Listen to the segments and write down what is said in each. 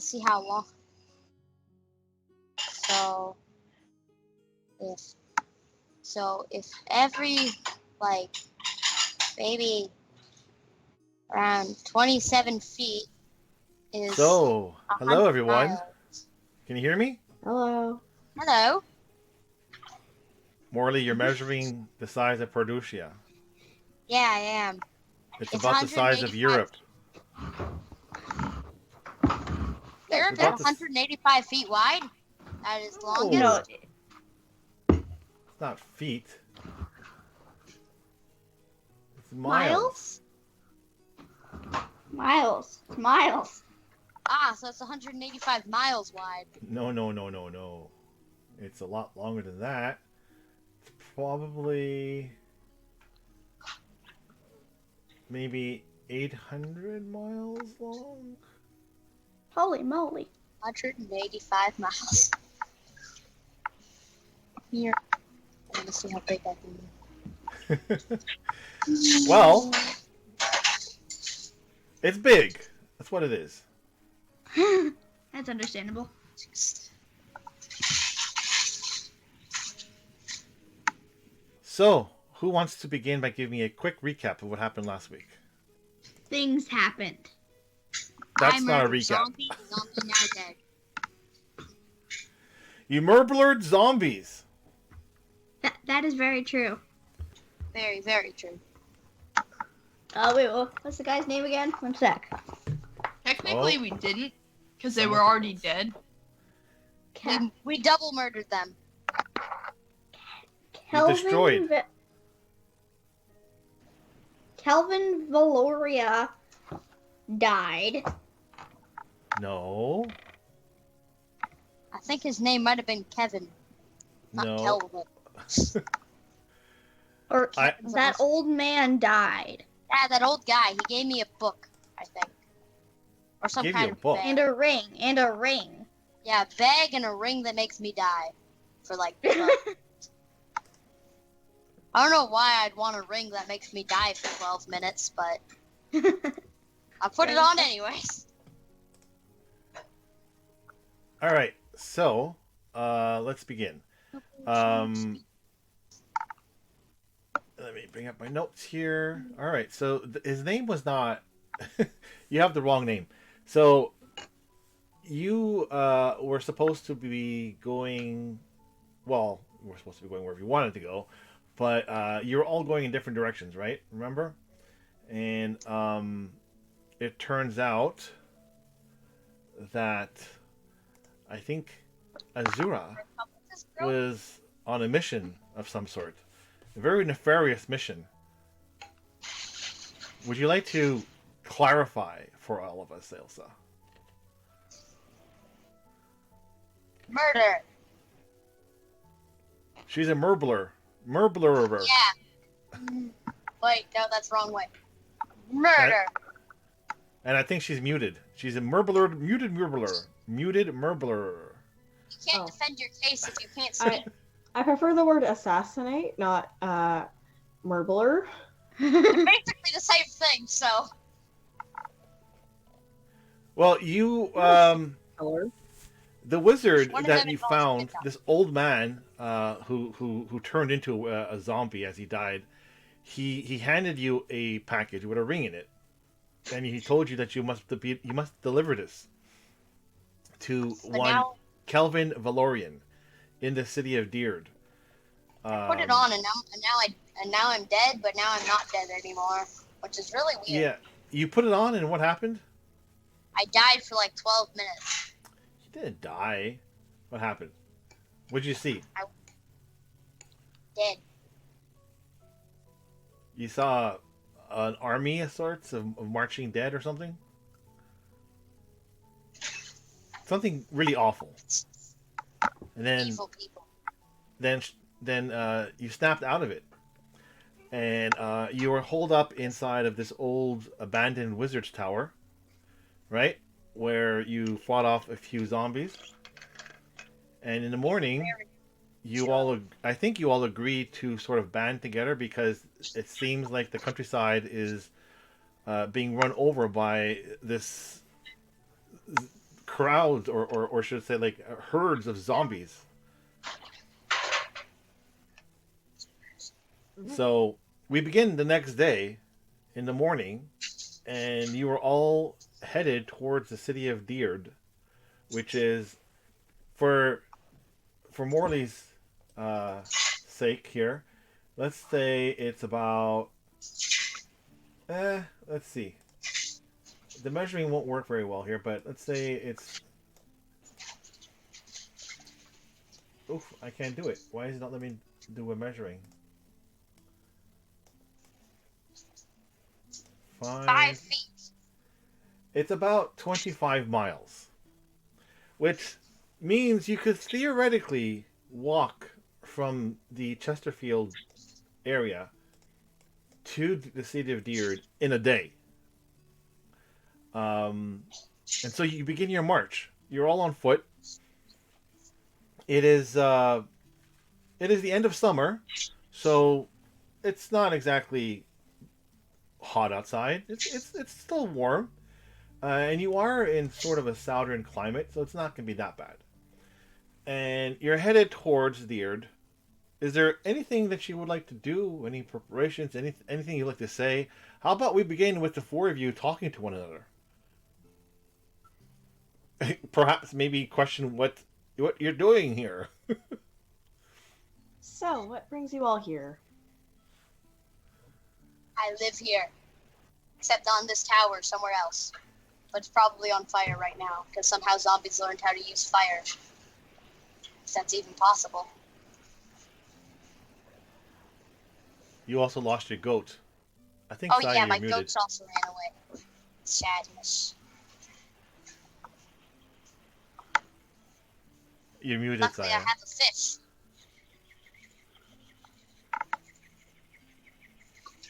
Let's see how long. If every like maybe around 27 feet is So, hello 100 everyone. miles. Can you hear me? Hello. Hello. Morley, you're measuring the size of Perducia. Yeah, I am. It's It's about the size of Europe. Europe's about at the 185 feet wide. That is longest. No, It's not feet. It's miles. Miles. Ah, so it's 185 miles wide. No. It's a lot longer than that. It's probably maybe 800 miles long. Holy moly. 185 miles. Here. Let's see how big that can be. Well, it's big. That's what it is. That's understandable. So, who wants to begin by giving me a quick recap of what happened last week? Things happened. That's not a recap. Zombie now dead. You murdered zombies. That is very true. Very, very true. Wait, what's the guy's name again? One sec. Technically, we didn't, because they were already dead. We double murdered them. You destroyed. Kelvin Valoria died. No. I think his name might have been Kevin. Not No. Kelvin. Or that old man died. Yeah, that old guy. He gave me a book, I think. Or some Give you kind a of book? bag. And a ring. Yeah, a bag and a ring that makes me die. For like 12. I don't know why I'd want a ring that makes me die for 12 minutes, but I put it on anyways. All right. So, let's begin. Let me bring up my notes here. All right. So his name was not. You have the wrong name. So you were supposed to be going. Well, we're supposed to be going wherever you wanted to go, but you were all going in different directions, right? Remember? And it turns out that I think Azura was on a mission of some sort. A very nefarious mission. Would you like to clarify for all of us, Elsa? Murder. She's a murderer. Murderer. Yeah. Wait, no, that's wrong way. Murder. And I think she's muted. She's a murderer. Muted murderer. You can't defend your case if you can't speak. I prefer the word assassinate, not murderer. They're basically the same thing, so. Well, you, the wizard that you found, this old man who turned into a zombie as he died, he handed you a package with a ring in it, and he told you that you must deliver this to Kelvin Valorian in the city of Deerd. I put it on, and now I'm dead, but now I'm not dead anymore, which is really weird. Yeah, you put it on, and what happened? I died for like 12 minutes. You didn't die. What happened? What'd you see? I dead. You saw an army of sorts of marching dead or something? Something really awful. And then Evil people. Then you snapped out of it, and you were holed up inside of this old abandoned wizard's tower, right? Where you fought off a few zombies, and in the morning, I think you all agreed to sort of band together because it seems like the countryside is being run over by this crowds, or should I say, like herds of zombies. So we begin the next day in the morning, and you are all headed towards the city of Deerd, which is for Morley's sake here. Let's say it's about. Let's see. The measuring won't work very well here, but let's say it's. Oof! I can't do it. Why is it not letting me do a measuring? 5 feet. It's about 25 miles, which means you could theoretically walk from the Chesterfield area to the city of Deerd in a day. And so you begin your march. You're all on foot. It is the end of summer, so it's not exactly hot outside. It's still warm, and you are in sort of a southern climate, so it's not going to be that bad. And you're headed towards Deerd. Is there anything that you would like to do? Any preparations? Anything you'd like to say? How about we begin with the four of you talking to one another? Perhaps maybe question what you're doing here. So, what brings you all here? I live here. Except on this tower somewhere else. But it's probably on fire right now, because somehow zombies learned how to use fire. If that's even possible. You also lost your goat. I think. Oh Sai, yeah, you're my muted. goats also ran away. Sadness. You're muted, Luckily Sai. I have a fish.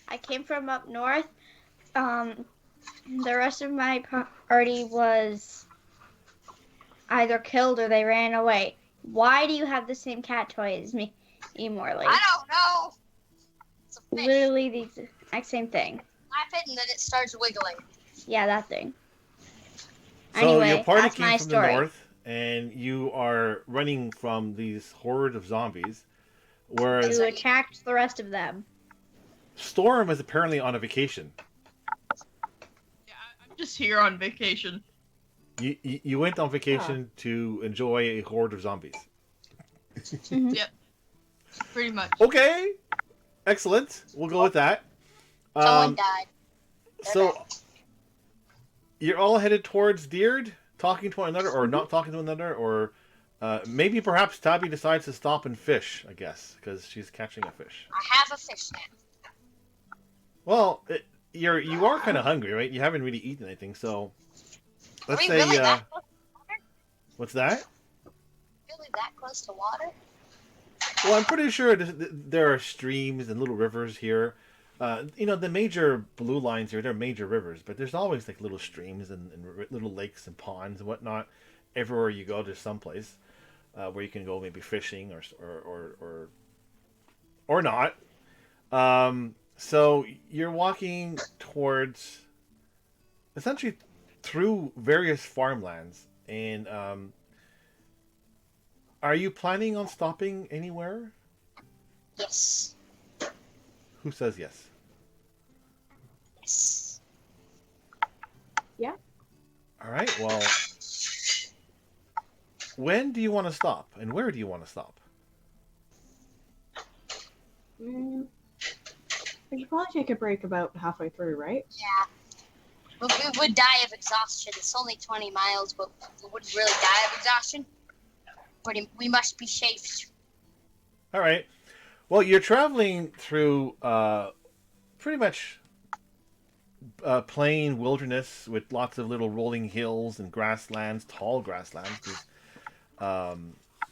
I came from up north. The rest of my party was either killed or they ran away. Why do you have the same cat toy as me, Morley? I don't know. It's a fish. Literally the exact same thing. Tap it and then it starts wiggling. Yeah, that thing. So Anyway, your party that's came my from story. the north, and you are running from these horde of zombies. Whereas Who attacked the rest of them. Storm is apparently on a vacation. Yeah, I'm just here on vacation. You went on vacation to enjoy a horde of zombies. Yep. Pretty much. Okay, excellent. We'll go with that. Someone died. So you're all headed towards Deerd, talking to one another, or not talking to one another, or maybe perhaps Tabby decides to stop and fish. I guess because she's catching a fish. I have a fish now. Well, you are kind of hungry, right? You haven't really eaten anything, so Are let's we say really that close to water? what's that? Really that close to water? Well, I'm pretty sure there are streams and little rivers here. The major blue lines here, they're major rivers, but there's always like little streams and little lakes and ponds and whatnot. Everywhere you go, there's someplace where you can go maybe fishing or not. So you're walking towards, essentially, through various farmlands, and are you planning on stopping anywhere? Yes. Who says yes? Yes. Yeah. All right. Well, when do you want to stop, and where do you want to stop? We should probably take a break about halfway through, right? Yeah. But we would die of exhaustion. It's only 20 miles, but we wouldn't really die of exhaustion. But we must be safe. All right. Well, you're traveling through pretty much plain wilderness with lots of little rolling hills and grasslands, tall grasslands. 'Cause,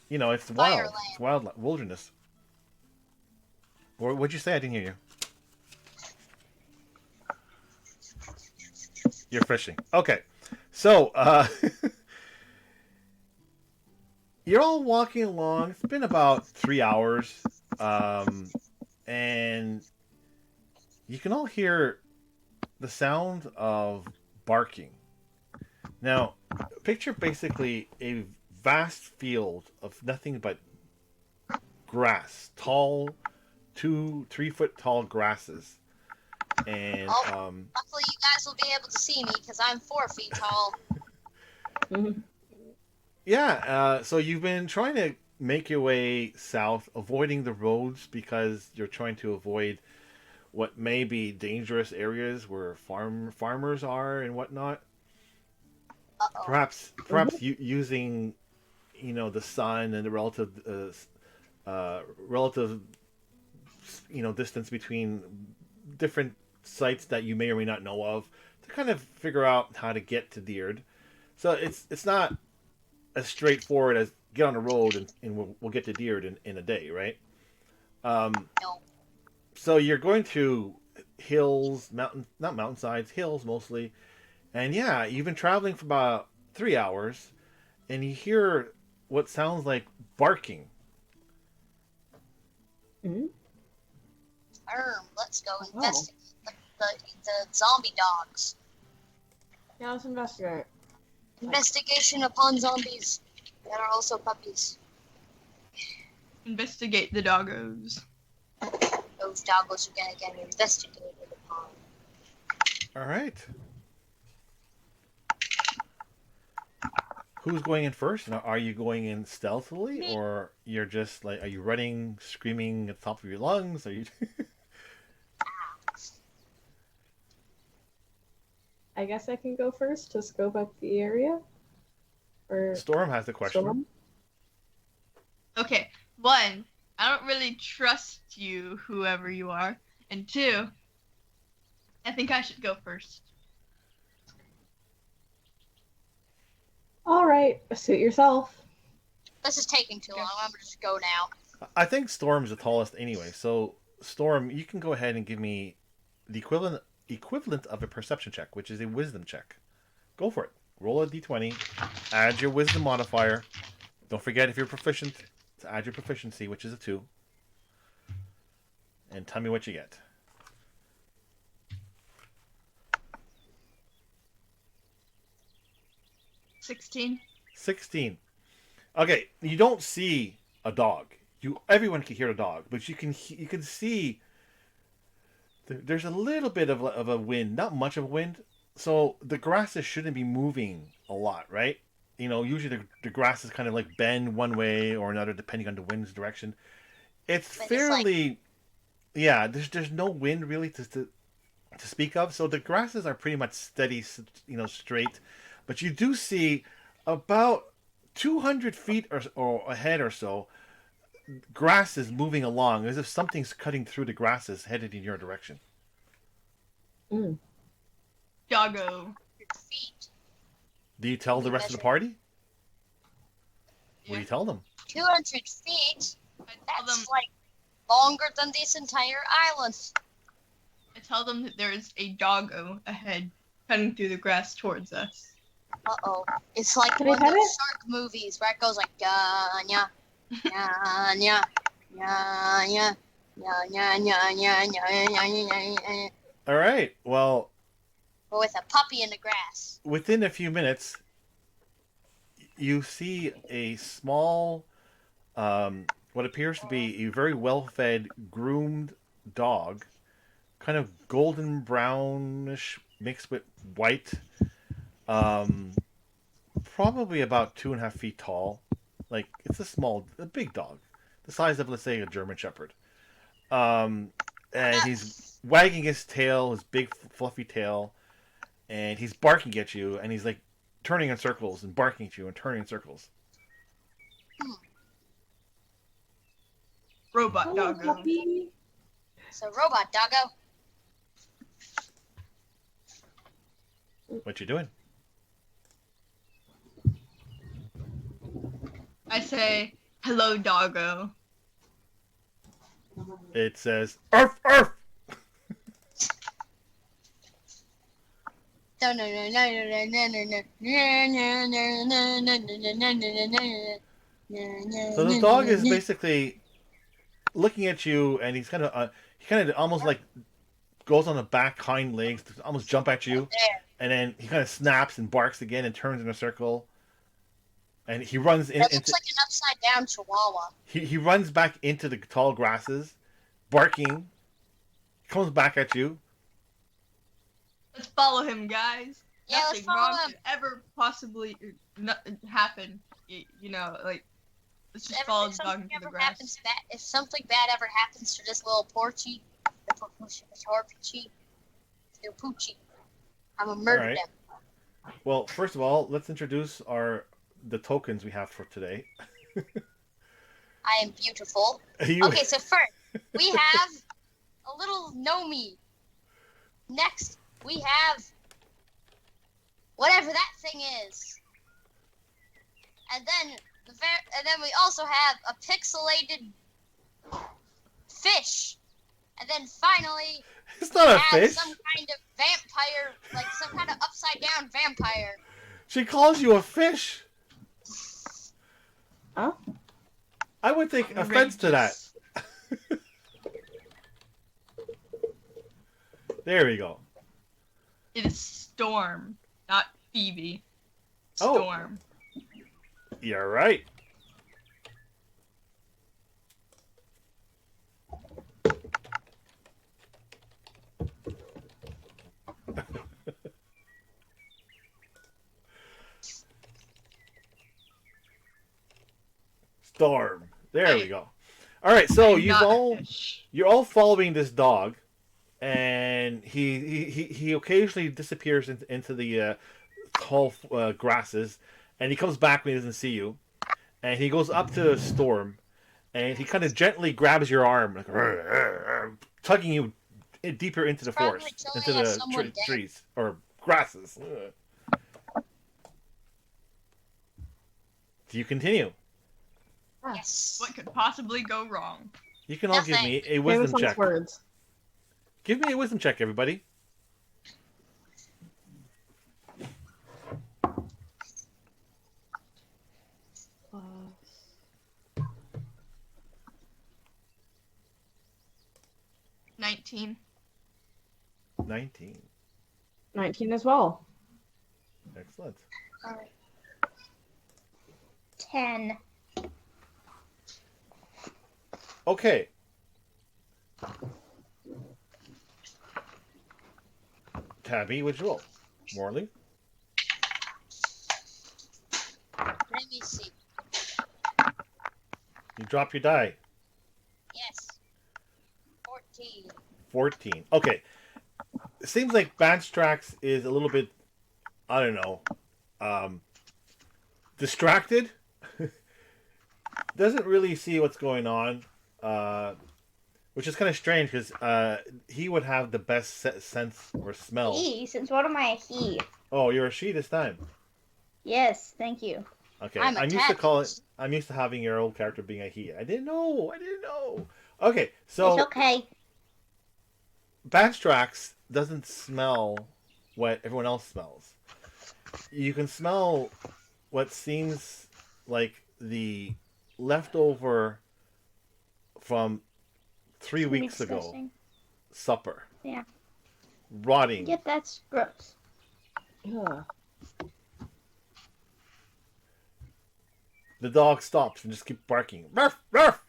it's wild. Fireland. It's wild wilderness. Or what'd you say? I didn't hear you. You're fishing. Okay. So, you're all walking along. It's been about 3 hours. And you can all hear the sound of barking. Now, picture basically a vast field of nothing but grass, tall, 2, 3 foot tall grasses, and Oh. Luckily, you guys will be able to see me because I'm 4 feet tall. yeah. So you've been trying to make your way south, avoiding the roads because you're trying to avoid what may be dangerous areas where farmers are and whatnot. Uh-oh. Perhaps using the sun and the relative distance between different sites that you may or may not know of to kind of figure out how to get to Deerd. So it's not as straightforward as get on the road and we'll get to Deerd in a day, right? No. So you're going to hills, not mountainsides, hills mostly, and yeah, you've been traveling for about 3 hours, and you hear what sounds like barking. Let's go investigate the zombie dogs. Yeah, let's investigate. Investigation upon zombies that are also puppies. Investigate the doggos. Those doggos are gonna get investigated upon. All right. Who's going in first? Now, are you going in stealthily, or you're just like, are you running, screaming at the top of your lungs? Are you? I guess I can go first to scope up the area. Or Storm has the question. Storm? Okay, 1, I don't really trust you, whoever you are. And 2, I think I should go first. All right, suit yourself. This is taking too long. I'm gonna just go now. I think Storm's the tallest anyway. So Storm, you can go ahead and give me the equivalent of a perception check, which is a wisdom check. Go for it. Roll a d20. Add your wisdom modifier. Don't forget, if you're proficient, to add your proficiency, which is a 2. And tell me what you get. 16. 16. Okay, you don't see a dog. Everyone can hear a dog, but you can see there's a little bit of a wind, not much of a wind. So the grasses shouldn't be moving a lot, right? Usually the grasses kind of like bend one way or another depending on the wind's direction. It's fairly, yeah. There's no wind really to speak of, so the grasses are pretty much steady, straight. But you do see about 200 feet or ahead or so, grass is moving along as if something's cutting through the grasses headed in your direction. Doggo. Feet. Do you tell the rest of the party? What do you tell them? 200 feet? I tell them, That's like longer than this entire island. I tell them that there's a doggo ahead, cutting through the grass towards us. Uh-oh. It's like Can one I of have those it? shark movies where it goes like, Ganya, Ganya, Ganya, Ganya. All right. Well, But with a puppy in the grass. within a few minutes, you see a small, what appears to be a very well-fed, groomed dog, kind of golden brownish mixed with white, probably about 2.5 feet tall. Like, it's a big dog, the size of, let's say, a German Shepherd. And he's wagging his tail, his big fluffy tail, and he's barking at you, and he's like turning in circles and barking at you and turning in circles. Robot Hello, doggo. puppy. So robot doggo. What you doing? I say, hello, doggo. It says, "Arf, arf." No, no, no, no, no, no, no, no, no, no, no, no, no, no, no. So the dog is basically looking at you, and he kind of almost like goes on the back hind legs to almost jump at you, and then he kind of snaps and barks again and turns in a circle, and he runs That looks into like an upside down chihuahua. he runs back into the tall grasses, barking, comes back at you. Let's follow him, guys. Yeah, let's Nothing follow wrong him. could ever possibly happen. You know, like, let's just follow the dog into the grass. If something bad ever happens to this little Porchy, the Poochie, I'm gonna murder Alright. them. Well, first of all, let's introduce the tokens we have for today. I am beautiful. You- Okay, so first, we have a little Nomi. Next, we have whatever that thing is. And then we also have a pixelated fish. And then finally, It's not we a have fish. some kind of vampire, like some kind of upside down vampire. She calls you a fish. Huh? I would take offense to that. Outrageous. There we go. It is Storm, not Phoebe. Oh. Storm. You're right. Storm. There we go. All right, so I'm not a fish. you're all following this dog, and he occasionally disappears into the tall grasses, and he comes back when he doesn't see you, and he goes up to Storm, and he kind of gently grabs your arm, like, tugging you deeper into the Probably forest, till into I have the someone dead. trees or grasses. Do you continue? Yes. What could possibly go wrong? You can all give Nothing. me a Famous wisdom last check. words. Give me a wisdom check, everybody. Uh, 19. 19. 19 as well. Excellent. All right. 10. Okay. Tabby, what'd you roll? Morley? Let me see. You drop your die. Yes. 14. 14. Okay. It seems like Banstrax is a little bit, I don't know, distracted. Doesn't really see what's going on, which is kind of strange because he would have the best sense or smell. He, since what am I a he? Oh, you're a she this time. Yes, thank you. Okay, I'm a used to call it. cat. I'm used to having your old character being a he. I didn't know. Okay, so It's okay. Banstrax doesn't smell what everyone else smells. You can smell what seems like the leftover from 3 weeks ago Disgusting. supper. Yeah. Rotting. Yep, that's gross. Ugh. The dog stops and just keeps barking. Ruff, ruff.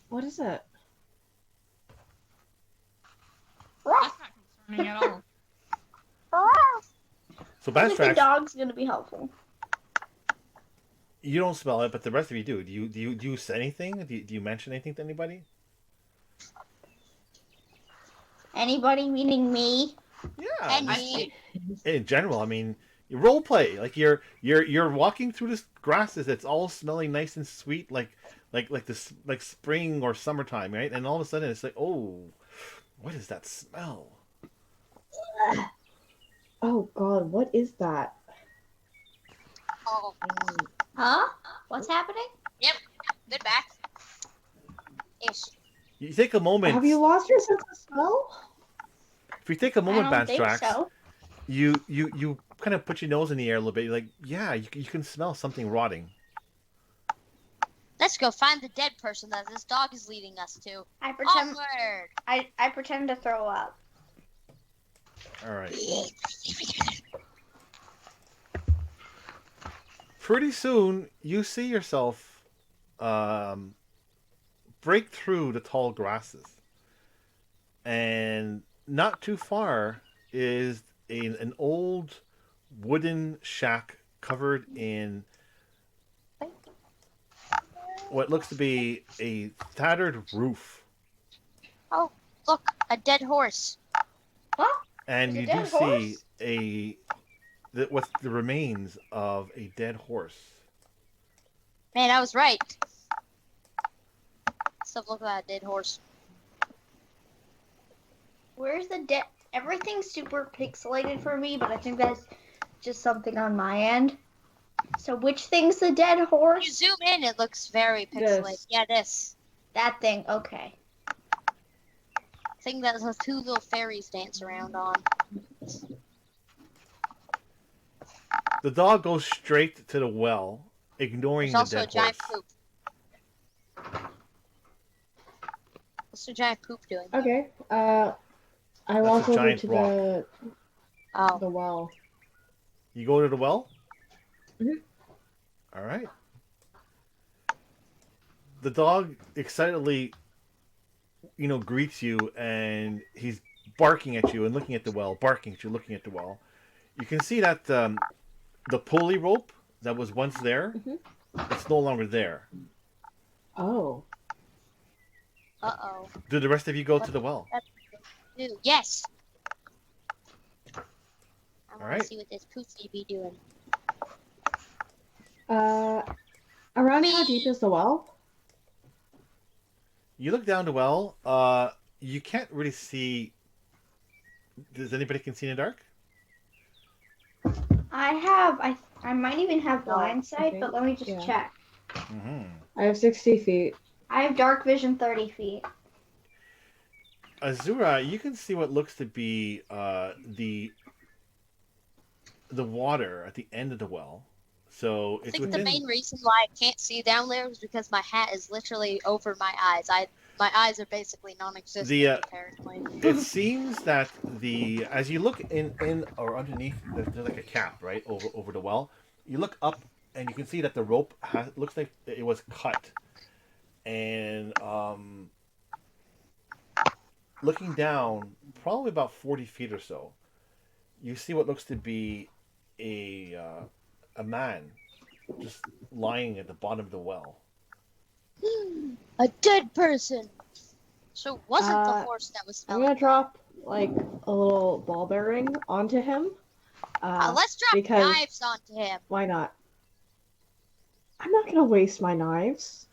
What is it? That's not concerning at all. So I think the Banstrax, dog's gonna be helpful. you don't smell it, but the rest of you do. Do you say anything? Do you mention anything to anybody? Anybody, meaning me? Yeah. And I me. see. In general, I mean, you role play like you're walking through this grasses. It's all smelling nice and sweet, like this like spring or summertime, right? And all of a sudden, it's like, oh, what is that smell? Oh God, what is that? Oh, Huh? What's happening? good back. Ish. You take a moment. Have you lost your sense of smell? If you take a moment, I don't think Banstrax, so. you kind of put your nose in the air a little bit. You're like, yeah, you can smell something rotting. Let's go find the dead person that this dog is leading us to. I pretend Onward. I pretend to throw up. All right. Pretty soon, you see yourself break through the tall grasses, and not too far is an old wooden shack covered in what looks to be a tattered roof. Oh, look, a dead horse. And Is it you a do dead see horse? what's the remains of a dead horse. Man, I was right. Stuff look like a dead horse. Where's the dead? Everything's super pixelated for me, but I think that's just something on my end. So which thing's the dead You horse? zoom in, it looks very pixelated. This. Yeah, this That thing. Okay. thing that those two little fairies dance around on. The dog goes straight to the well, ignoring There's the also a dead giant horse. poop. What's the giant poop doing? Okay. I walk a over giant to rock. Oh, the well. You go to the well? Mhm. All right. The dog excitedly, greets you, and he's barking at you and looking at the well, barking at you, looking at the well. You can see that the pulley rope that was once there, Mhm. it's no longer there. Oh. uh-oh. Do the rest of you go to the well? Dude, yes! I want Alright. to see what this poofy be doing. Around how deep is the well? You look down the well. You can't really see. Does anybody can see in the dark? I might even have No, blind I sight, think- but let me just yeah. check. Mm-hmm. I have 60 feet. I have dark vision 30 feet. Azura, you can see what looks to be the water at the end of the well. So I it's think within. the main reason why I can't see down there is because my hat is literally over my eyes. My eyes are basically non-existent, apparently. It seems that as you look in or underneath, there's like a cap right over the well. You look up and you can see that the rope looks like it was cut, and looking down, probably about 40 feet or so, you see what looks to be a man just lying at the bottom of the well. A dead person! So it wasn't the Uh, horse that was I'm smelling. gonna drop like a little ball bearing onto him. Let's drop because- knives onto him. Why not? I'm not gonna waste my knives.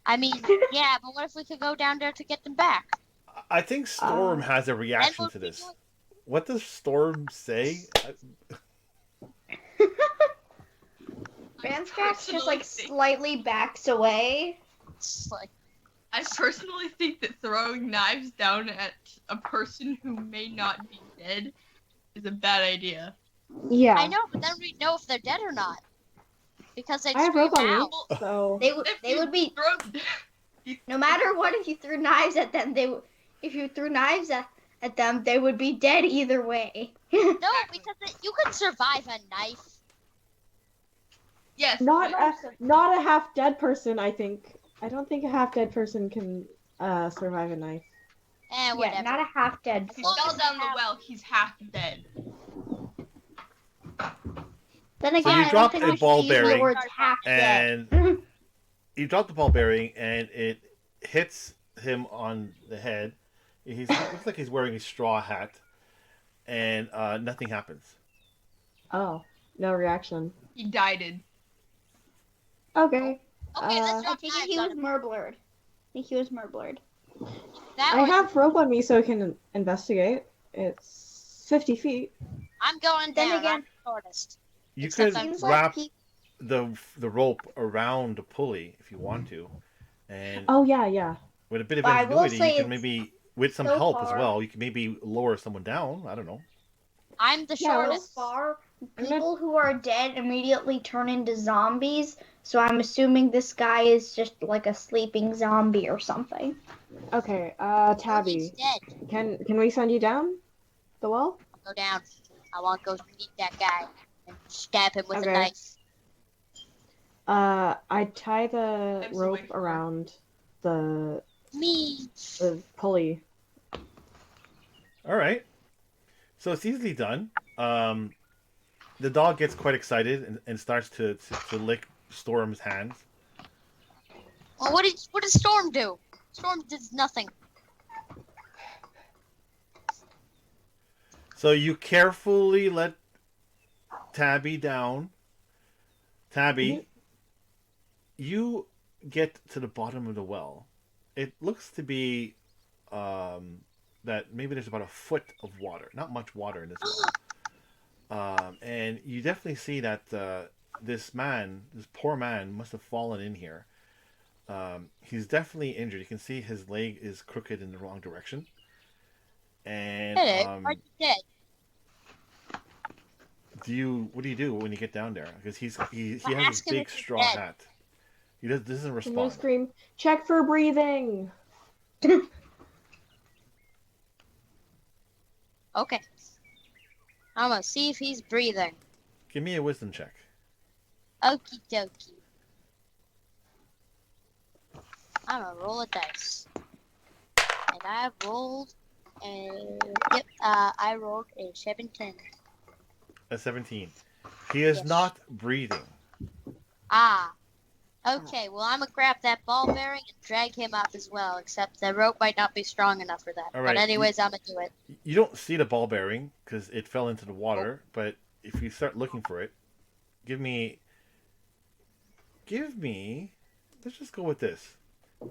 I mean, yeah, but what if we could go down there to get them back? I think Storm has a Then reaction what to would we this. do? What does Storm say? Vanscrax just like personally think- slightly backs away. It's like, I personally think that throwing knives down at a person who may not be dead is a bad idea. Yeah. I know, but then we'd know if they're dead or not. Because they'd I have scream rope on me. out. So They If they you would be throw- no matter what. If you threw knives at them, if you threw knives at them, they would be dead either way. No, because you could survive a knife. Yes, not but a half dead person. I don't think a half dead person can survive a knife. Whatever. Yeah, not a half dead. if he fell down the well, he's half dead. Then So again, you I drop don't think a we should ball use the bearing words half dead. And you drop the ball bearing, and it hits him on the head. He looks like he's wearing a straw hat, and nothing happens. Oh, no reaction. He died. Okay. Okay, let's I drop think knives he on was him. murbled. I think he was murbled. That I was- have rope on me so I can investigate. It's 50 feet. I'm going Then down. again- I'm the shortest. You Except could I'm Seems wrap like the rope around the pulley if you want to, and Oh yeah. with a bit of But I will ingenuity, say you can it's maybe, with some so help as far- well, you can maybe lower someone down. I don't know. I'm the Yeah, So shortest. far, I'm not- people who are dead immediately turn into zombies. So I'm assuming this guy is just like a sleeping zombie or something. Okay. He's Tabby, dead. can we send you down the well? Go down. I want to go meet that guy and stab him with Okay. a knife. I tie the I'm so rope waiting for it. around the Me. pulley. All right. So it's easily done. The dog gets quite excited and starts to lick Storm's hands. Well, what does Storm do? Storm does nothing. So you carefully let Tabby down. Tabby, you get to the bottom of the well. It looks to be that maybe there's about a foot of water. Not much water in this well. And you definitely see that this poor man, must have fallen in here. He's definitely injured. You can see his leg is crooked in the wrong direction. And Hello, are you dead? what do you do when you get down there? Because he has this Ask him big if he's straw dead. hat. He doesn't I'm gonna respond. scream, check for breathing. Okay. I'm gonna see if he's breathing. Give me a wisdom check. Okie dokie. I'm gonna roll a dice. And I rolled I rolled a 17. A 17. He is Yes. not breathing. Ah. Okay, well I'm gonna grab that ball bearing and drag him up as well, except the rope might not be strong enough for that. All right, But anyways, I'm gonna do it. You don't see the ball bearing because it fell into the water. But if you start looking for it, give me. Let's just go with this.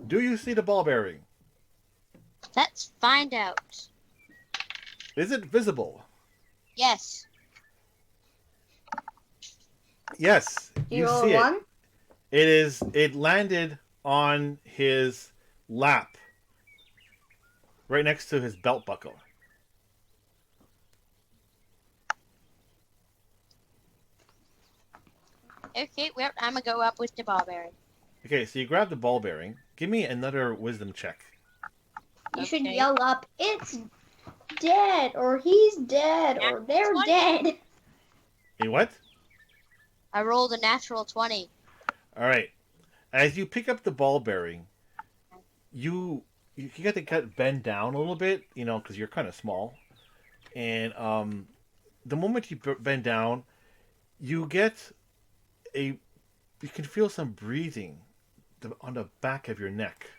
Do you see the ball bearing? Let's find out. Is it visible? Yes. Yes, you roll see it. one? It landed on his lap, right next to his belt buckle. Okay, well, I'm gonna go up with the ball bearing. Okay, so you grab the ball bearing. Give me another wisdom check. You should Okay. yell up, it's dead, or he's dead, or they're 20. dead. Hey, what? I rolled a natural 20. All right. As you pick up the ball bearing, you got to bend down a little bit, because you're kind of small. And the moment you bend down, you can feel some breathing on the back of your neck,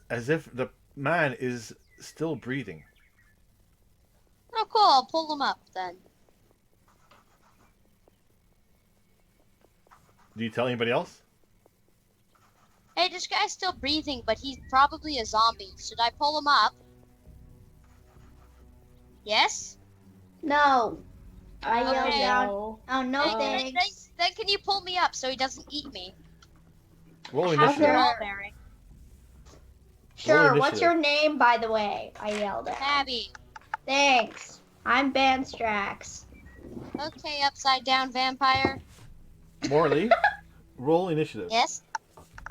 as if the man is still breathing. Oh, cool. I'll pull them up then. Do you tell anybody else? Hey, this guy's still breathing, but he's probably a zombie. Should I pull him up? Yes? No. I Okay. yelled down. No. Oh, no Then- thanks. Then can you pull me up so he doesn't eat me? Roll I have initiative. the ball bearing. Sure, Roll what's your initiative. name, by the way? I yelled at. Abby. Thanks. I'm Banstrax. Okay, upside down vampire. Morley, roll initiative. Yes?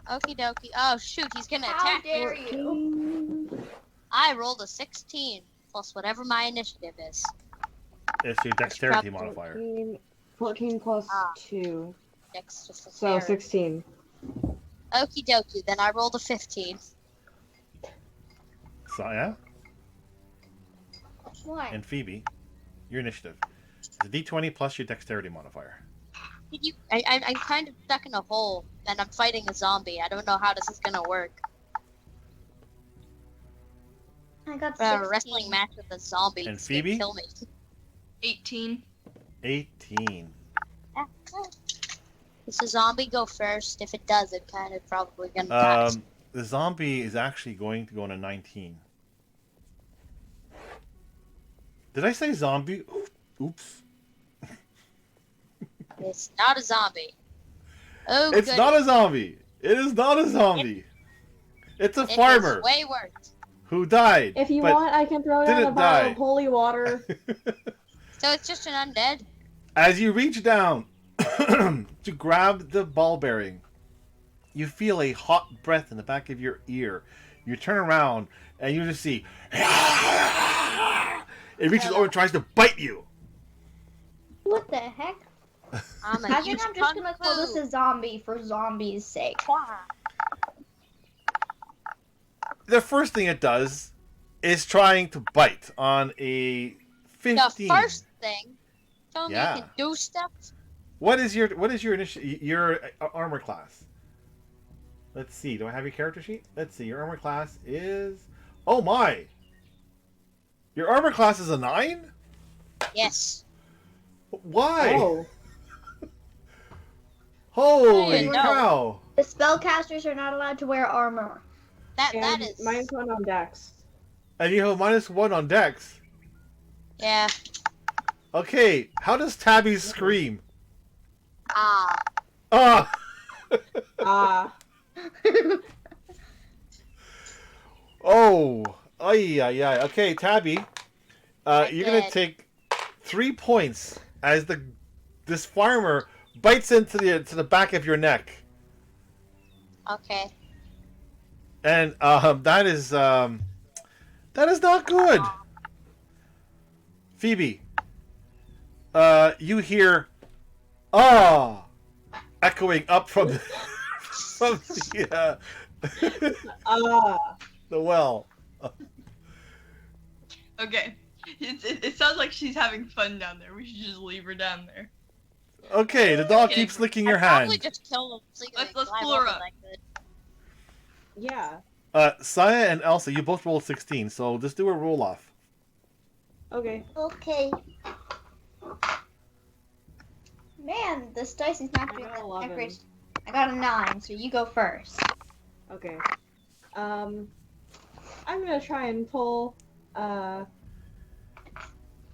Okie dokie. Oh, shoot, he's gonna How attack me. dare you? I rolled a 16, plus whatever my initiative is. It's your dexterity probably- modifier. 14 plus Ah. 2. Next So 16. Okie dokie, then I rolled a 15. So, yeah? What? And Phoebe, your initiative. It's a d20 plus your dexterity modifier. I'm kind of stuck in a hole, and I'm fighting a zombie. I don't know how this is gonna work. I got A 16. wrestling match with a zombie. And It's gonna Phoebe? kill me. 18. 18. Does the zombie go first? If it does, it kind of probably gonna die. The zombie is actually going to go on a 19. Did I say zombie? Oops. It's not a zombie. Oh, It's goodness. not a zombie. It is not a zombie. It's a It is farmer way worse. who died. If you but want, I can throw down a didn't bottle die. of holy water. So it's just an undead. As you reach down to grab the ball bearing, you feel a hot breath in the back of your ear. You turn around and you just see It reaches over and tries to bite you. What the heck? I'm I think I'm just gonna call this a zombie for zombies' sake. The first thing it does is trying to bite on a 15. The first thing. Tell me Yeah. you can do stuff. What is your your armor class? Let's see. Do I have your character sheet? Let's see. Your armor class is. Oh my! Your armor class is a 9? Yes. Why? Oh. Holy No. cow! The spellcasters are not allowed to wear armor. That And is. mine's one on Dex. And you have -1 on Dex. Yeah. Okay, how does Tabby scream? Ah. Ah! Ah. Oh! Ay, ay, ay. Okay, Tabby, you're gonna did. take 3 points as this farmer bites into the back of your neck, Okay. and that is not good. Phoebe, you hear echoing up from the Ah. the well. Okay. It sounds like she's having fun down there. We should just leave her down there. Okay, the dog Okay. keeps licking your I'd probably hand. just kill him so you can Let's climb pull her up up. if I could. Yeah. Saya and Elsa, you both rolled 16, so just do a roll off. Okay. Okay. Man, this dice is not I doing got that 11. accurate. I got a 9, so you go first. Okay. I'm gonna try and pull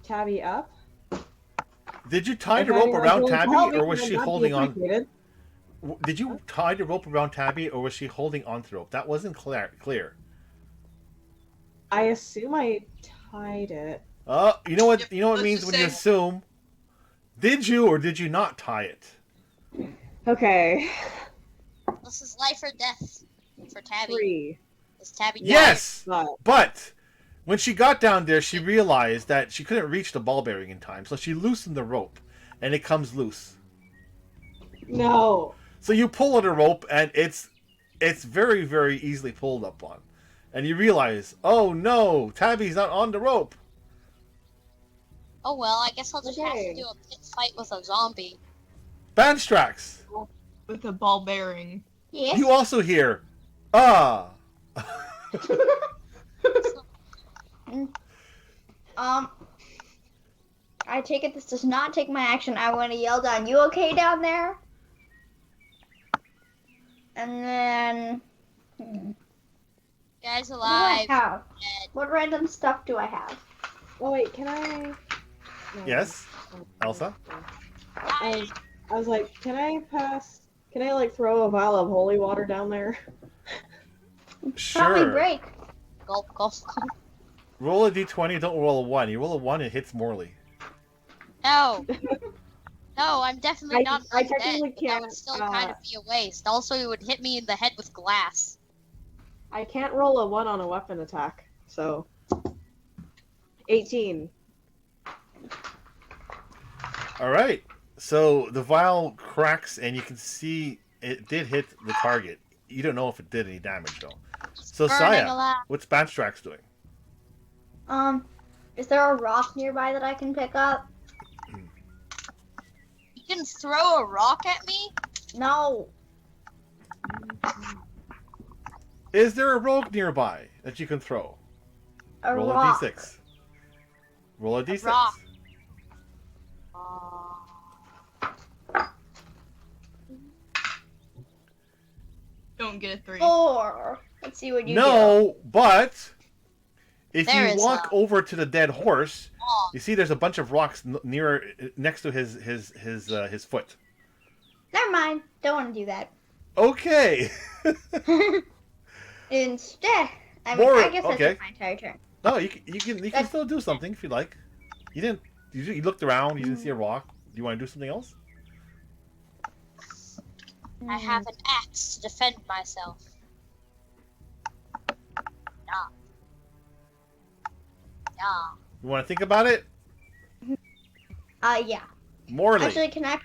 Tabby up. Did you tie If the rope anyone's around willing to Tabby, help me, or was then she that'd be holding on? appreciated. Did you tie the rope around Tabby, or was she holding on to the rope? That wasn't clear. I assume I tied it. You know what? Yep, You know what it let's means just when you say- assume. Did you or did you not tie it? Okay. This is life or death for Tabby. 3. Is Tabby dead? Yes, But but when she got down there, she realized that she couldn't reach the ball bearing in time, so she loosened the rope, and it comes loose. no. So you pull at a rope, and it's very, very easily pulled up on. And you realize, oh no, Tabby's not on the rope. Oh well, I guess I'll just have Okay. to do a pit fight with a zombie. Bandstrax, With a ball bearing. Yes. you also hear, ah. I take it this does not take my action. I want to yell down, "You okay down there?" And then, Guys what do I alive. have? Dead. What random stuff do I have? Oh wait, can I? No. Yes, Elsa? I was like, can I like throw a vial of holy water down there? Probably Sure. break. Gulp, gulp, gulp. Roll a d20, don't roll a 1. You roll a 1, it hits Morley. No. No, I'm definitely I not technically dead, but that can't, would still kind of be a waste. Also, it would hit me in the head with glass. I can't roll a 1 on a weapon attack, so 18. Alright, so the vial cracks and you can see it did hit the target. You don't know if it did any damage though. So Burning Saya, alive. what's Bandstrax doing? Is there a rock nearby that I can pick up? You can throw a rock at me? No. Is there a rogue nearby that you can throw? A Roll rock. a d6. Roll a d6. rock. Don't get a 3. 4. Let's see what you do. No, but if There you is walk a- over to the dead horse, Oh, you see there's a bunch of rocks next to his foot. Never mind. Don't want to do that. Okay. Instead, I mean, More- I guess that's okay. my entire turn. No, you can still do something if you like. You didn't. You looked around. You didn't see a rock. Do you want to do something else? I have an axe to defend myself. Yeah. Yeah. You want to think about it? Yeah. Morley. Actually, can I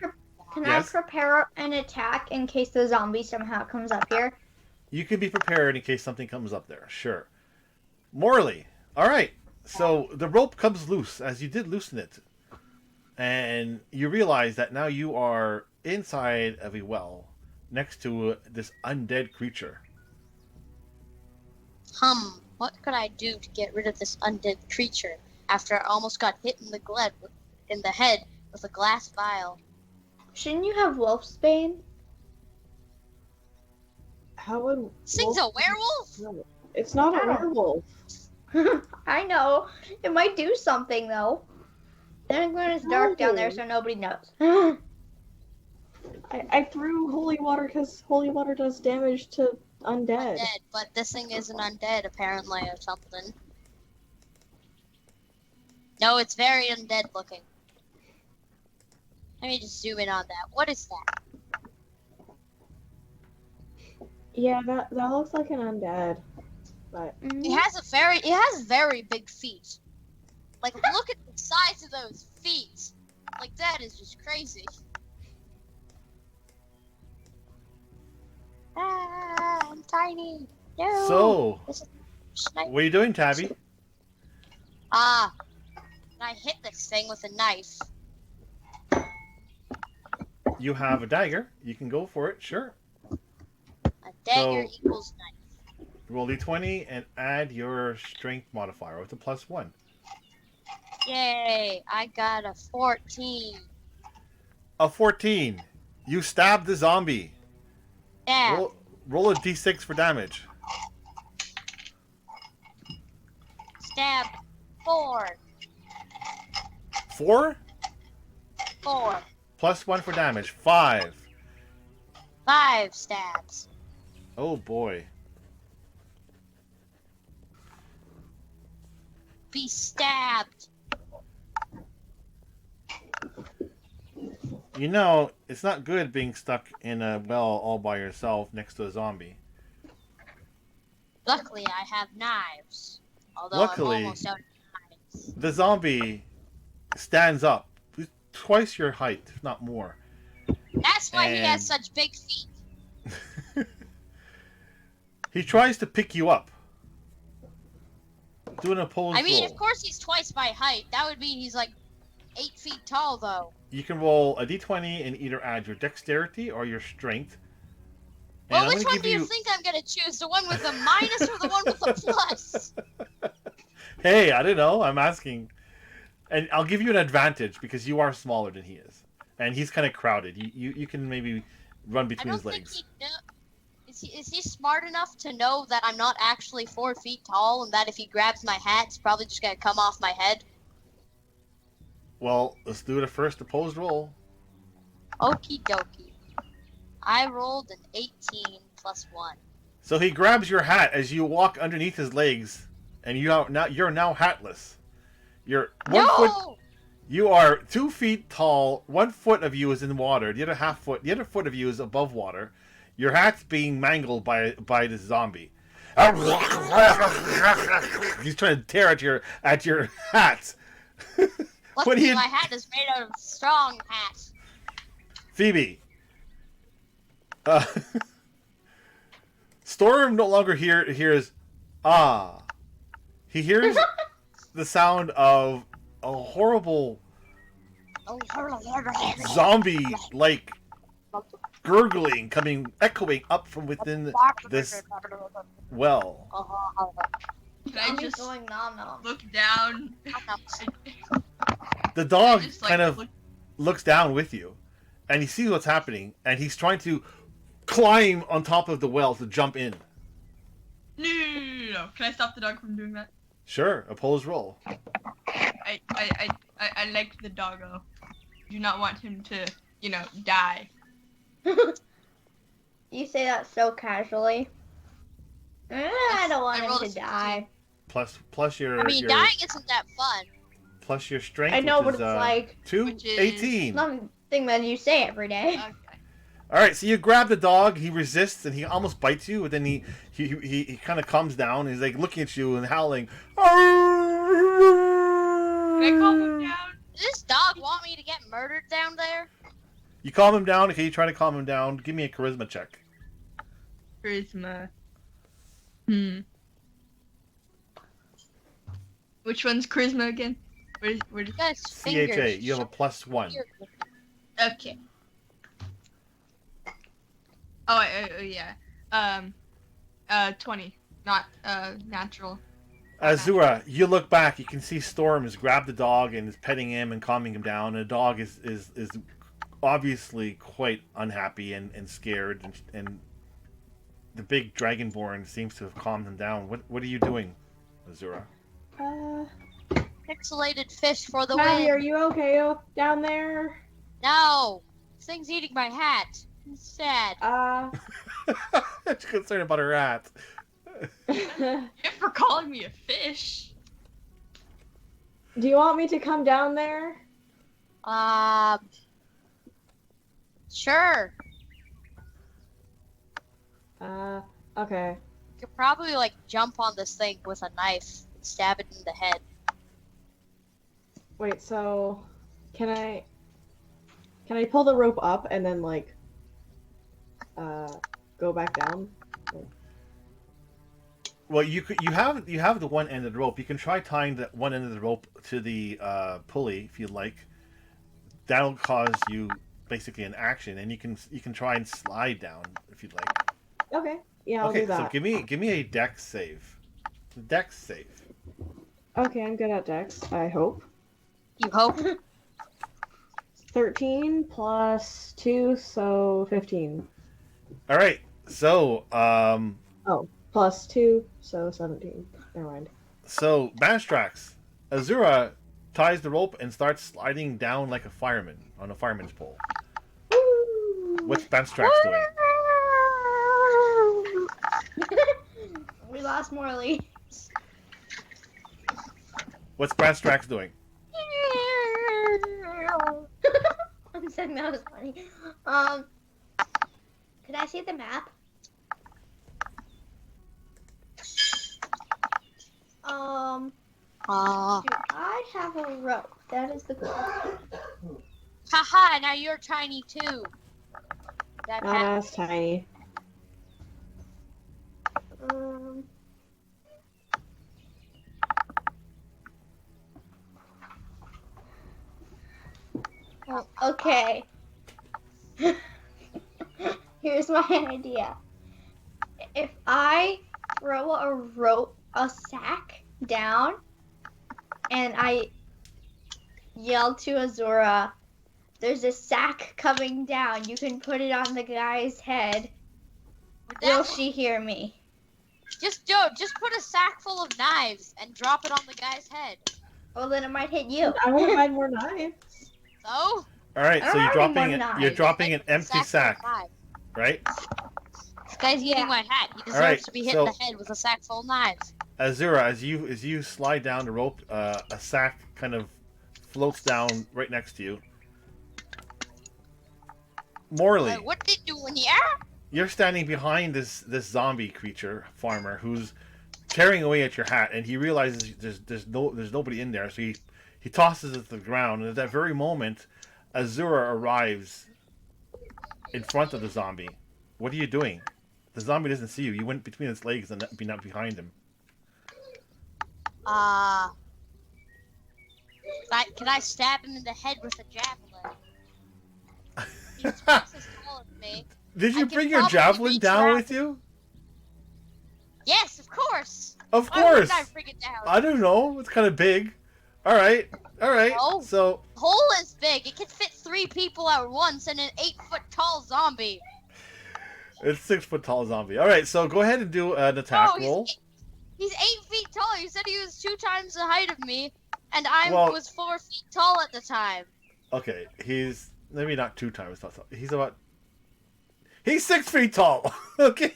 Yes? prepare an attack in case the zombie somehow comes up here? You can be prepared in case something comes up there. Sure. Morley. All right. So the rope comes loose as you did loosen it. And you realize that now you are inside of a well next to this undead creature. What could I do to get rid of this undead creature after I almost got hit in the head with a glass vial? Shouldn't you have wolfsbane? How would This thing's a werewolf? No, it's not a I don't- werewolf. I know. It might do something though. Then when it's dark down there, so nobody knows. I threw holy water because holy water does damage to undead. Undead, but this thing isn't undead apparently or something. No, it's very undead looking. Let me just zoom in on that. What is that? Yeah, that looks like an undead. But It has very big feet. Like, look at the size of those feet. Like, that is just crazy. Ah, I'm tiny. No. So, Snipe. what are you doing, Tabby? Ah, I hit this thing with a knife. You have a dagger. You can go for it. Sure. A dagger So- equals knife. Roll d20 and add your strength modifier with a +1. Yay! I got a 14. A 14. You stabbed the zombie. Yeah. Roll a d6 for damage. Stab. 4. 4 4. +1 for damage. 5. 5 stabs. Oh boy. Be stabbed. You know, it's not good being stuck in a well all by yourself next to a zombie. Luckily, I have knives. Although Luckily. I'm almost out of knives. The zombie stands up. He's twice your height, if not more. That's why he has And- such big feet. He tries to pick you up. Do an opposed I mean, roll. of course he's twice my height. That would mean he's like 8 feet tall, though. You can roll a d20 and either add your dexterity or your strength. And Well, I'm which gonna one do give you think I'm gonna choose? The one with the minus or the one with the plus? Hey, I don't know. I'm asking. And I'll give you an advantage because you are smaller than he is. And he's kind of crowded. You can maybe run I between don't his think legs. he know. Is he smart enough to know that I'm not actually 4 feet tall and that if he grabs my hat, it's probably just gonna come off my head? Well, let's do the first opposed roll. Okie dokie. I rolled an 18 plus 1. So he grabs your hat as you walk underneath his legs, and you're now hatless. You're one foot. No! You are 2 feet tall. 1 foot of you is in water. The other foot of you is above water. Your hat's being mangled by this zombie. He's trying to tear at your hat. What do Luckily, you- my hat is made out of strong hat. Phoebe. Storm no longer hears ah. He hears the sound of a horrible zombie-like gurgling echoing up from within this well. Can I Zombie's just going nom nom. look down? The dog Just, like, kind of look- looks down with you, and he sees what's happening, and he's trying to climb on top of the well to jump in. No. Can I stop the dog from doing that? Sure, opposed roll. I like the doggo. Do not want him to, die. You say that so casually. I don't want I him rolled to a 16. die. Plus your I mean, dying isn't that fun. plus your strength. I know, which but is, it's like 2, Which is- 18. nothing that you say every day. Okay. All right, so you grab the dog. He resists, and he almost bites you. But then he kind of calms down. He's like looking at you and howling. Can I calm him down? Does this dog want me to get murdered down there? You calm him down. Okay, you try to calm him down. Give me a charisma check. Charisma. Which one's charisma again? Where did... Guys, CHA. You have a +1. Okay. Oh, yeah. 20. Not, natural. Azura, you look back. You can see Storm has grabbed the dog and is petting him and calming him down. And the dog is obviously quite unhappy and scared. And the big Dragonborn seems to have calmed him down. What are you doing, Azura? Pixelated fish for the Maddie, win. are you okay down there? No, this thing's eating my hat. I'm sad. She's concerned about her hat. You're for calling me a fish. Do you want me to come down there? Sure. Okay. You could probably like jump on this thing with a knife and stab it in the head. Wait, so can I pull the rope up and then like go back down? Well, you have the one end of the rope. You can try tying that one end of the rope to the pulley if you like. That'll cause you basically an action, and you can try and slide down if you'd like. Okay. Yeah, I'll do So that. give me a dex save. Dex save. Okay, I'm good at Dex, I hope. You hope? 13 plus 2, so 15. All right. So Plus 2, so 17. Never mind. So Bastrax, Azura ties the rope and starts sliding down like a fireman on a fireman's pole. What's Bastrax doing? We lost Morley. What's Bastrax doing? I'm saying that was funny. Could I see the map? Do I have a rope? That is the question. Haha, now you're tiny too. That Not hat- as tiny. Okay. Here's my idea. If I throw a sack down, and I yell to Azura, "There's a sack coming down. You can put it on the guy's head." Will she hear me? Just put a sack full of knives and drop it on the guy's head. Well, then it might hit you. I won't find more knives. So? All right. I So don't you're have dropping any it. more You're knives. dropping an empty full sack, of knives. right? This guy's eating my hat. He deserves Alright, to be hit so- in the head with a sack full of knives. Azura, as you slide down the rope, a sack kind of floats down right next to you. Morley, What did you doing here? you're standing behind this zombie creature farmer who's tearing away at your hat, and he realizes there's nobody in there, so he tosses it to the ground, and at that very moment, Azura arrives in front of the zombie. What are you doing? The zombie doesn't see you. You went between its legs and not behind him. Can I stab him in the head with a javelin? He's twice as tall as me. Did I you can bring your probably javelin reach down around- with you? Yes, of course. Of Why course. wouldn't I bring it down? I don't know. It's kind of big. All right. No. So The hole is big. It can fit 3 people at once and an 8-foot tall zombie. it's 6-foot tall zombie. All right. So go ahead and do an attack Oh, roll. He's 8 feet tall. You said he was 2 times the height of me, and I Well- was 4 feet tall at the time. Okay. He's maybe not 2 times tall. He's 6 feet tall. Okay.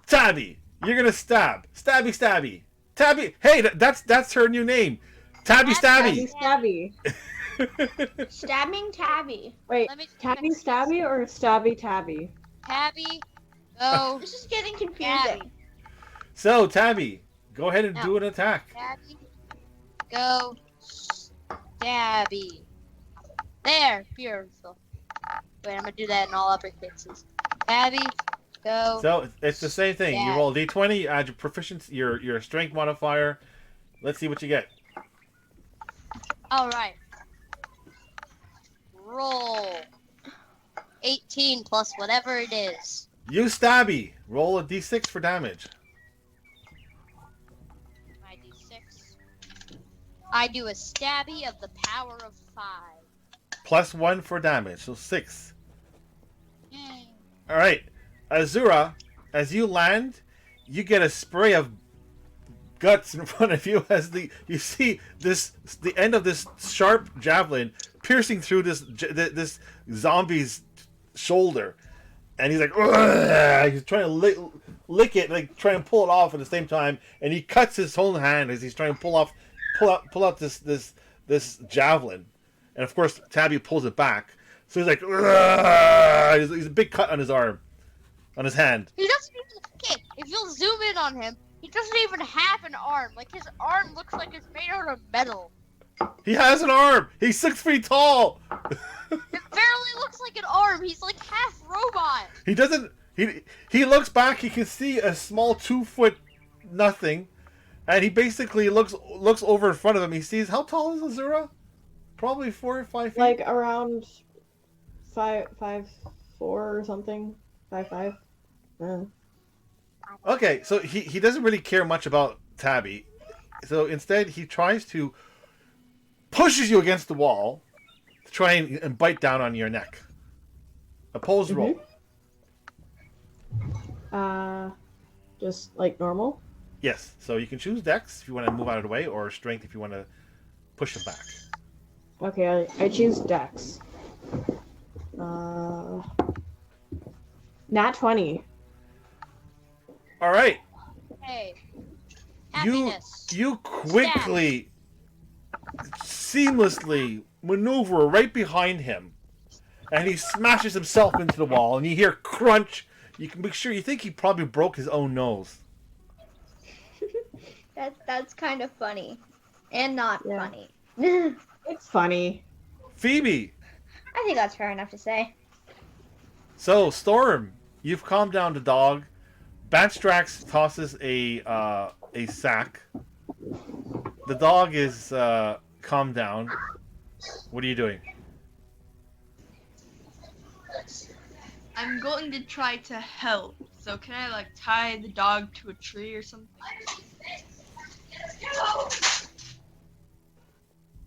Tabby, you're gonna stabby. Tabby. Hey, that's her new name. Tabby That's Stabby. Stabby. Stabbing Tabby. Wait, Let me Tabby fix this. Stabby or Stabby Tabby? Tabby, go. This is getting confusing. Tabby. So Tabby, go ahead and No. do an attack. Tabby. go. Stabby. There, beautiful. Wait, I'm gonna do that in all upper cases. Stabby, go. So it's the same thing. You Yeah. roll d20, you add your proficiency, your strength modifier. Let's see what you get. All right. Roll. 18 plus whatever it is. You stabby. Roll a d6 for damage. I do 6. I do a stabby of the power of 5. +1 for damage, so 6. Yay. All right, Azura, as you land, you get a spray of guts in front of you as you see the end of this sharp javelin piercing through this zombie's shoulder, and he's like, "Ugh!" He's trying to lick it, like trying to pull it off at the same time, and he cuts his own hand as he's trying to pull out this javelin, and of course Tabby pulls it back. So he's like, "Ugh!" He's a big cut on his arm, on his hand. He doesn't even. Okay, if you'll zoom in on him, he doesn't even have an arm. Like his arm looks like it's made out of metal. He has an arm. He's 6 feet tall. It barely looks like an arm. He's like half robot. He doesn't. He looks back. He can see a small 2-foot nothing, and he basically looks over in front of him. He sees, how tall is Azura? Probably 4 or 5 feet. Like around 5'4" or something. 5'5". Okay, so he doesn't really care much about Tabby. So instead, he tries to pushes you against the wall to try and bite down on your neck. Opposed roll. Just like normal. Yes. So you can choose Dex if you want to move out of the way, or Strength if you want to push him back. Okay, I choose Dex. Nat 20. All right. Hey. You Happiness. quickly, seamlessly maneuver right behind him, and he smashes himself into the wall. And you hear crunch. You can make sure you think he probably broke his own nose. That's kind of funny, and not Yeah. funny. It's funny. Phoebe. I think that's fair enough to say. So Storm, you've calmed down the dog. Batstrax tosses a sack. The dog is calmed down. What are you doing? I'm going to try to help. So can I like tie the dog to a tree or something?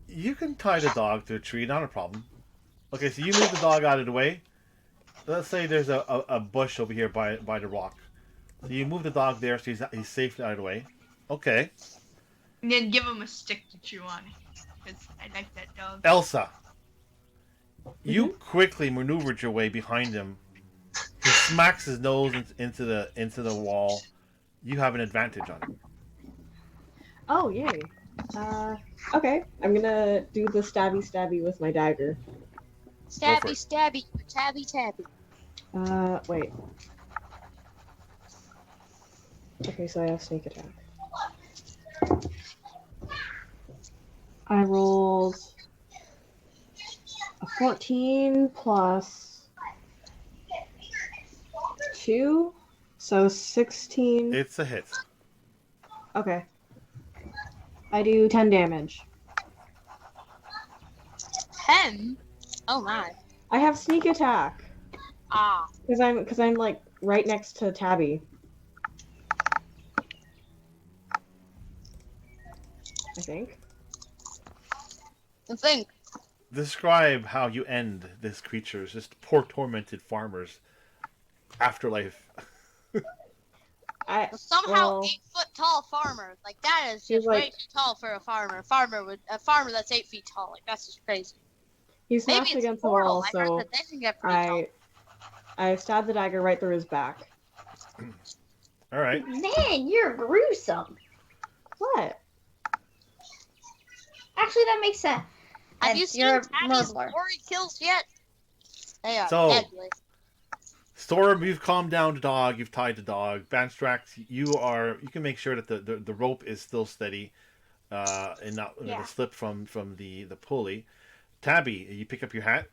You can tie the dog to a tree, not a problem. Okay, so you move the dog out of the way. Let's say there's a bush over here by the rock. So you move the dog there so he's safe out of the way. Okay. And then give him a stick to chew on. Because I like that dog. Elsa. You quickly maneuvered your way behind him. He smacks his nose into the wall. You have an advantage on him. Oh, yay. Okay. I'm gonna do the stabby with my dagger. Stabby, stabby, tabby, tabby. Wait. Okay, so I have sneak attack. I rolled a 14 plus 2, so 16. It's a hit. Okay. I do 10 damage. 10? Oh my. I have sneak attack Ah. because I'm like right next to Tabby. I think. I think. Describe how you end this creature's just poor tormented farmer's afterlife. Somehow Well, 8-foot tall farmer. Like that is He's just way like- too tall for a farmer. A farmer that's 8 feet tall. Like that's just crazy. he's Maybe smashed it's against the mortal. wall, I heard so that they can get pretty tall. I stabbed the dagger right through his back. All right. Man, you're gruesome. What? Actually, that makes sense. Have And you seen you're a Tabby's murderer. gory kills yet? They are So- deadly. Storm, you've calmed down the dog. You've tied the dog. Banstrax, you can make sure that the rope is still steady. and not Yeah. to slip from the pulley. Tabby, you pick up your hat.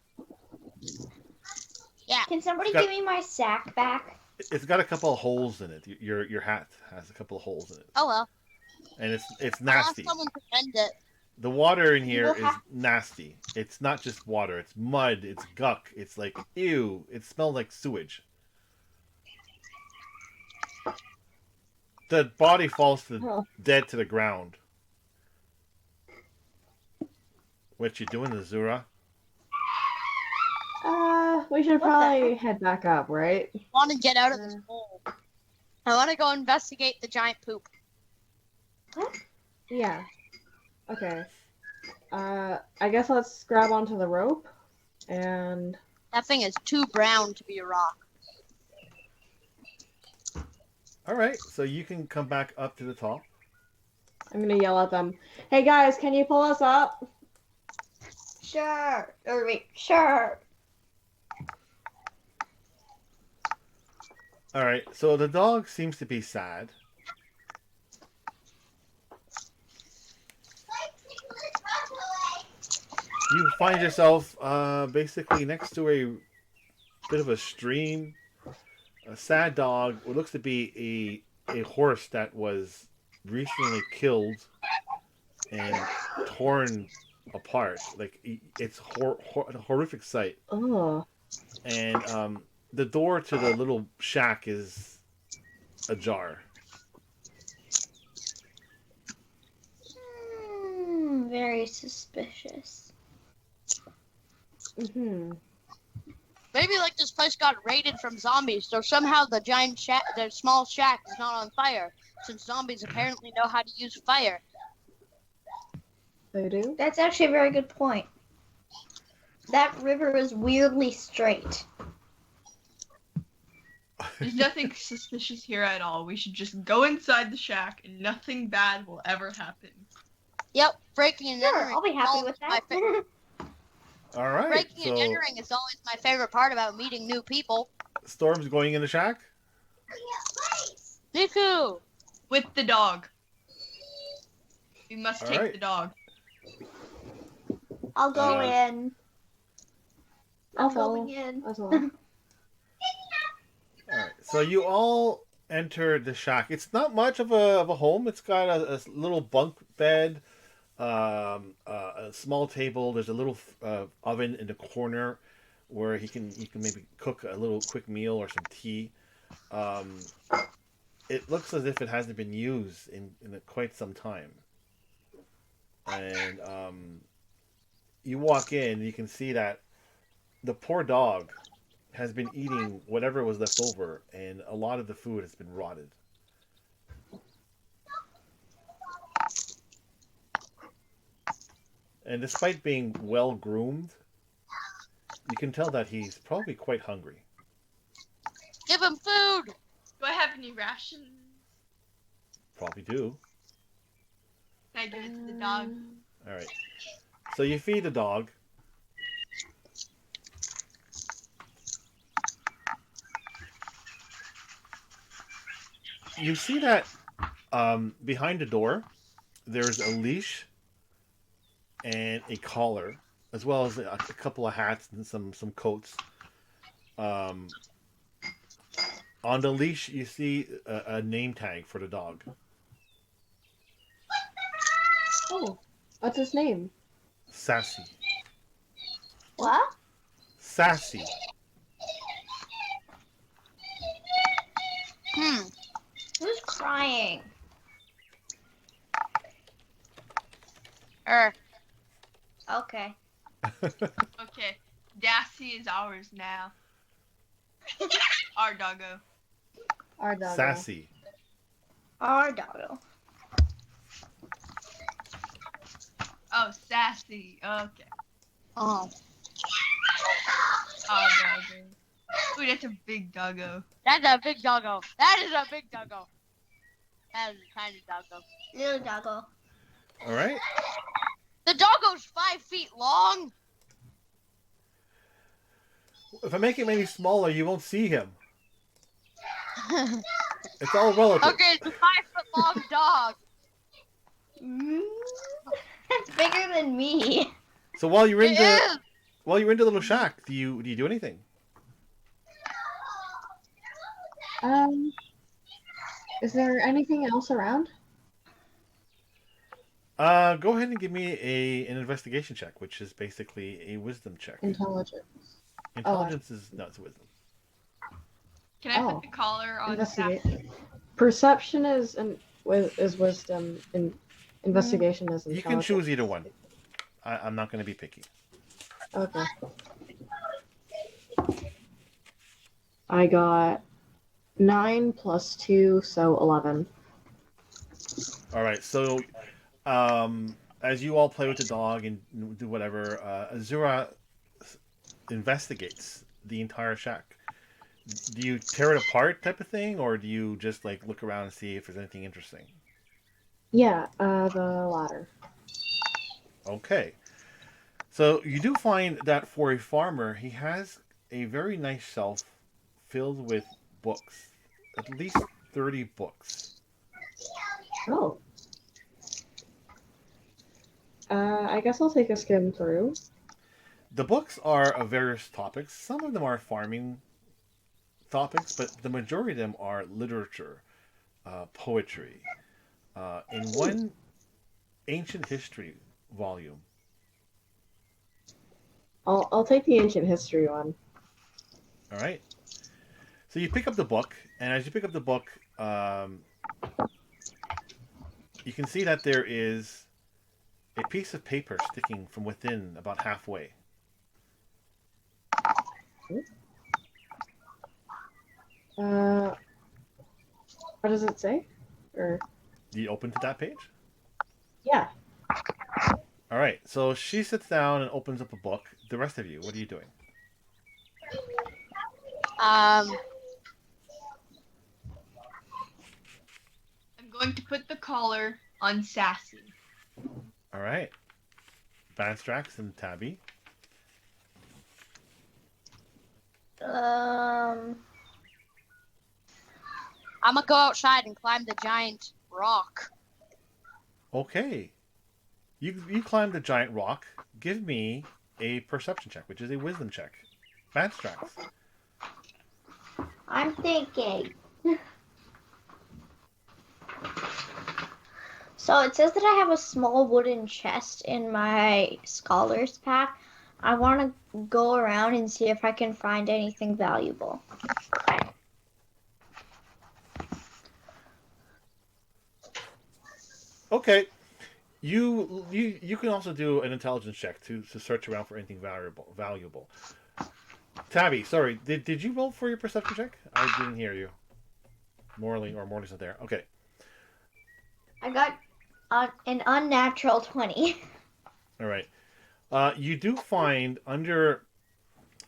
Yeah. Can somebody Got- give me my sack back? It's got a couple of holes in it. Your hat has a couple of holes in it, Oh well. and it's I'll ask nasty. someone to end it. The water in You here will is have- nasty. It's not just water. It's mud. It's guck. It's like ew. It smells like sewage. The body falls Oh. dead to the ground. What you doing, Azura? We should What the probably heck? head back up, right? I want to get out of this hole. I want to go investigate the giant poop. Yeah. Okay. I guess let's grab onto the rope and That thing is too brown to be a rock. All right, so you can come back up to the top. I'm gonna yell at them. Hey guys, can you pull us up? Sure. Or wait, sure. All right, so the dog seems to be sad. You find yourself basically next to a bit of a stream. A sad dog. What looks to be a horse that was recently killed and torn apart. Like it's a horrific sight. Oh. And the door to the little shack is ajar. Very suspicious. Mm-hmm. Maybe like this place got raided from zombies, so somehow the giant shack, the small shack, is not on fire, since zombies apparently know how to use fire. They do? That's actually a very good point. That river is weirdly straight. There's nothing suspicious here at all. We should just go inside the shack and nothing bad will ever happen. Yep, breaking and Sure, entering. I'll be is happy always with my that. All right, Breaking so and entering is always my favorite part about meeting new people. Storm's going in the shack. Niku! With the dog. We must All take right. the dog. I'll go Uh, in. I'll I'm follow going in. as well. All right, so you all enter the shack. It's not much of a home. It's got a little bunk bed, a small table. There's a little oven in the corner where you can maybe cook a little quick meal or some tea. It looks as if it hasn't been used in quite some time. And you walk in, you can see that the poor dog has been eating whatever was left over, and a lot of the food has been rotted. And despite being well groomed, you can tell that he's probably quite hungry. Give him food! Do I have any rations? Probably do. Can I give it to the dog? All right. So you feed the dog. You see that behind the door, there's a leash and a collar, as well as a couple of hats and some coats. On the leash, you see a name tag for the dog. Oh, what's his name? Sassy. What? Sassy. Who's crying? Okay. Okay. Dassy is ours now. Our doggo. Our dog. Sassy. Our doggo. Oh, Sassy. Okay. Oh, Our doggo. Ooh, that's a big doggo. that's a big doggo. That is a big doggo. That is a tiny doggo. Little doggo. All right. The doggo's 5 feet long. If I make him any smaller, you won't see him. It's all relative. Okay, it's a 5 foot long dog. Mm, That's bigger than me. So while you're in It the is. little shack, do you do anything? Um, is there anything else around? Go ahead and give me an investigation check, which is basically a wisdom check. Intelligence. Intelligence is not wisdom. Can I Oh. put the collar on Investigate. Sassy? Perception is wisdom, and investigation is You intelligence. can choose either one. I'm not going to be picky. Okay. I got 9 plus 2, so 11. All right. So, as you all play with the dog and do whatever, Azura investigates the entire shack. Do you tear it apart, type of thing, or do you just like look around and see if there's anything interesting? Yeah, the latter. Okay. So you do find that for a farmer, he has a very nice shelf filled with books, at least 30 books. Oh. I guess I'll take a skim through. The books are of various topics. Some of them are farming topics, but the majority of them are literature, poetry. In one ancient history volume. I'll take the ancient history one. All right. So you pick up the book, and as you pick up the book, you can see that there is a piece of paper sticking from within about halfway. What does it say? Or Do you open to that page? yeah. All right. So she sits down and opens up a book. The rest of you, what are you doing? Um, I'm going to put the collar on Sassy. All right. Banstrax and Tabby. I'm gonna go outside and climb the giant rock. Okay. You climb the giant rock. Give me a perception check, which is a wisdom check. Banstrax. I'm thinking. So it says that I have a small wooden chest in my scholar's pack. I want to go around and see if I can find anything valuable. Okay. You can also do an intelligence check to search around for anything valuable. Tabby, sorry, did you roll for your perception check? I didn't hear you. Morley's not there. Okay. I got an unnatural 20. All right. You do find under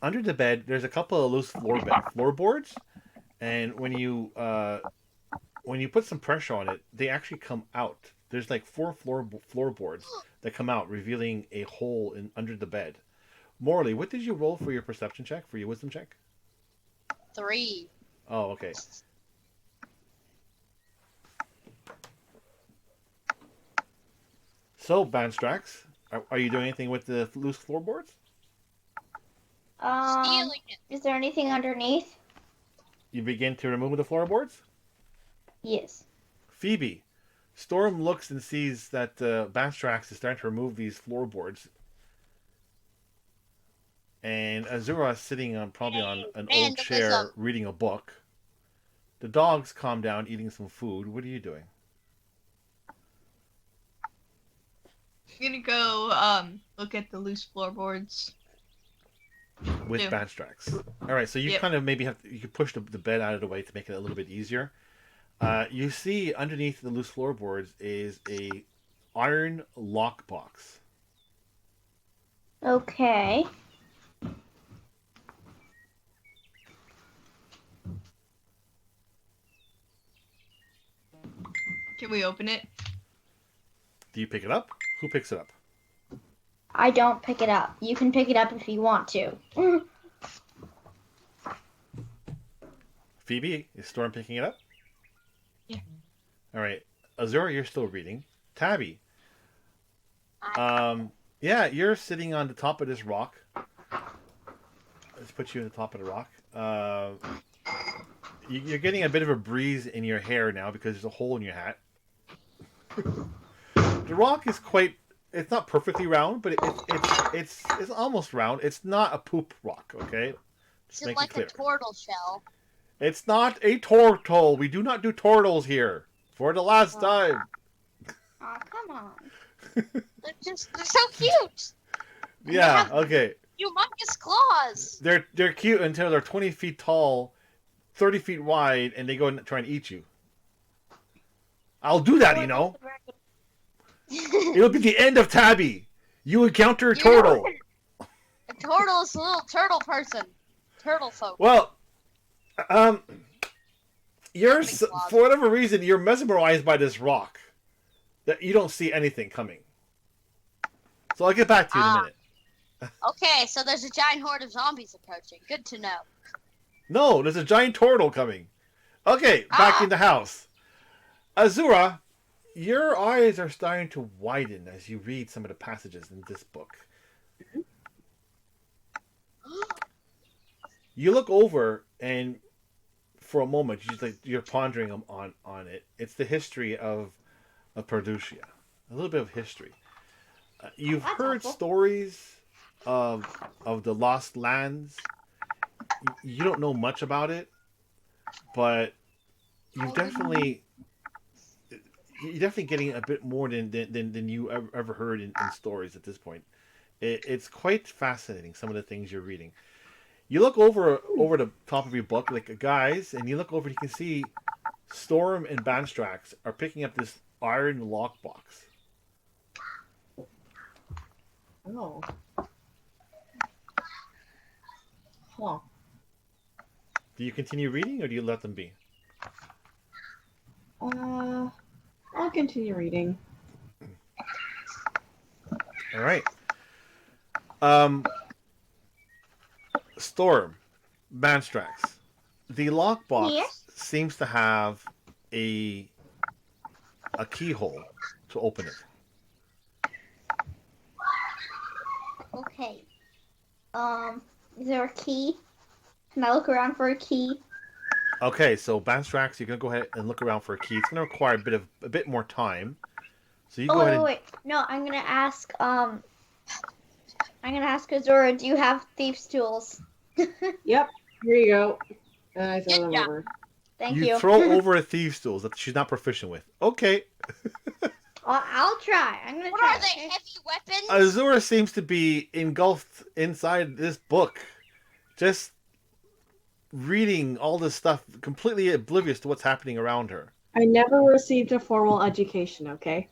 the bed there's a couple of loose floorboards, and when you put some pressure on it, they actually come out. There's like 4 floorboards that come out, revealing a hole under the bed. Morley, what did you roll for your perception check, for your wisdom check? 3. Oh, okay. So, Banstrax, are you doing anything with the loose floorboards? Stealing it. Is there anything underneath? You begin to remove the floorboards? Yes. Phoebe, Storm looks and sees that Banstrax is starting to remove these floorboards. And Azura is sitting probably on an old chair Vandalism. reading a book. The dogs calm down, eating some food. What are you doing? I'm gonna go look at the loose floorboards. With Yeah. Banstrax. All right, so you Yep. kind of maybe you could push the bed out of the way to make it a little bit easier. You see underneath the loose floorboards is a iron lockbox. Okay. Can we open it? Do you pick it up? Who picks it up? I don't pick it up. You can pick it up if you want to. Phoebe, is Storm picking it up? Yeah. All right, Azura, you're still reading. Tabby. I, Yeah, you're sitting on the top of this rock. Let's put you on the top of the rock. You're getting a bit of a breeze in your hair now because there's a hole in your hat. The rock is quite. It's not perfectly round, but it's almost round. It's not a poop rock, okay? is Just it make like it clear. a turtle shell? It's not a turtle. We do not do turtles here. For the last time. Aw, come on. They're so cute. Yeah. have- Okay. Humongous claws. They're cute until they're 20 feet tall, 30 feet wide, and they go and try and eat you. I'll do that, you know. It'll be the end of Tabby. You encounter a turtle. A turtle is a little turtle person. Turtle folk. Well, you're Big claws. for whatever reason you're mesmerized by this rock that you don't see anything coming. So I'll get back to you in a minute. Okay, so there's a giant horde of zombies approaching. Good to know. No, there's a giant turtle coming. Okay, back in the house. Azura, your eyes are starting to widen as you read some of the passages in this book. You look over, and for a moment, you're pondering on it. It's the history of Perducia. A little bit of history. You've That's heard helpful. stories of the Lost Lands. You don't know much about it, but you're definitely getting a bit more than you ever heard in stories at this point. It's quite fascinating, some of the things you're reading. You look over the top of your book, like guys, and you look over and you can see Storm and Banstrax are picking up this iron lockbox. Oh. Huh. Do you continue reading or do you let them be? I'll continue reading. All right. Storm, Banstrax. The lockbox Yes? seems to have a keyhole to open it. Okay. Is there a key? Can I look around for a key? Okay, so Banstrax, you're gonna go ahead and look around for a key. It's gonna require a bit more time. So you Oh go ahead wait. No, I'm gonna ask Azura, do you have thieves' tools? Yep. Here you go. And I throw Good them job. over. Thank you you. throw over a thief's tools that she's not proficient with. Okay. I'll try. I'm gonna What try. are they? okay? Heavy weapons? Azura seems to be engulfed inside this book, just reading all this stuff, completely oblivious to what's happening around her. I never received a formal education, okay?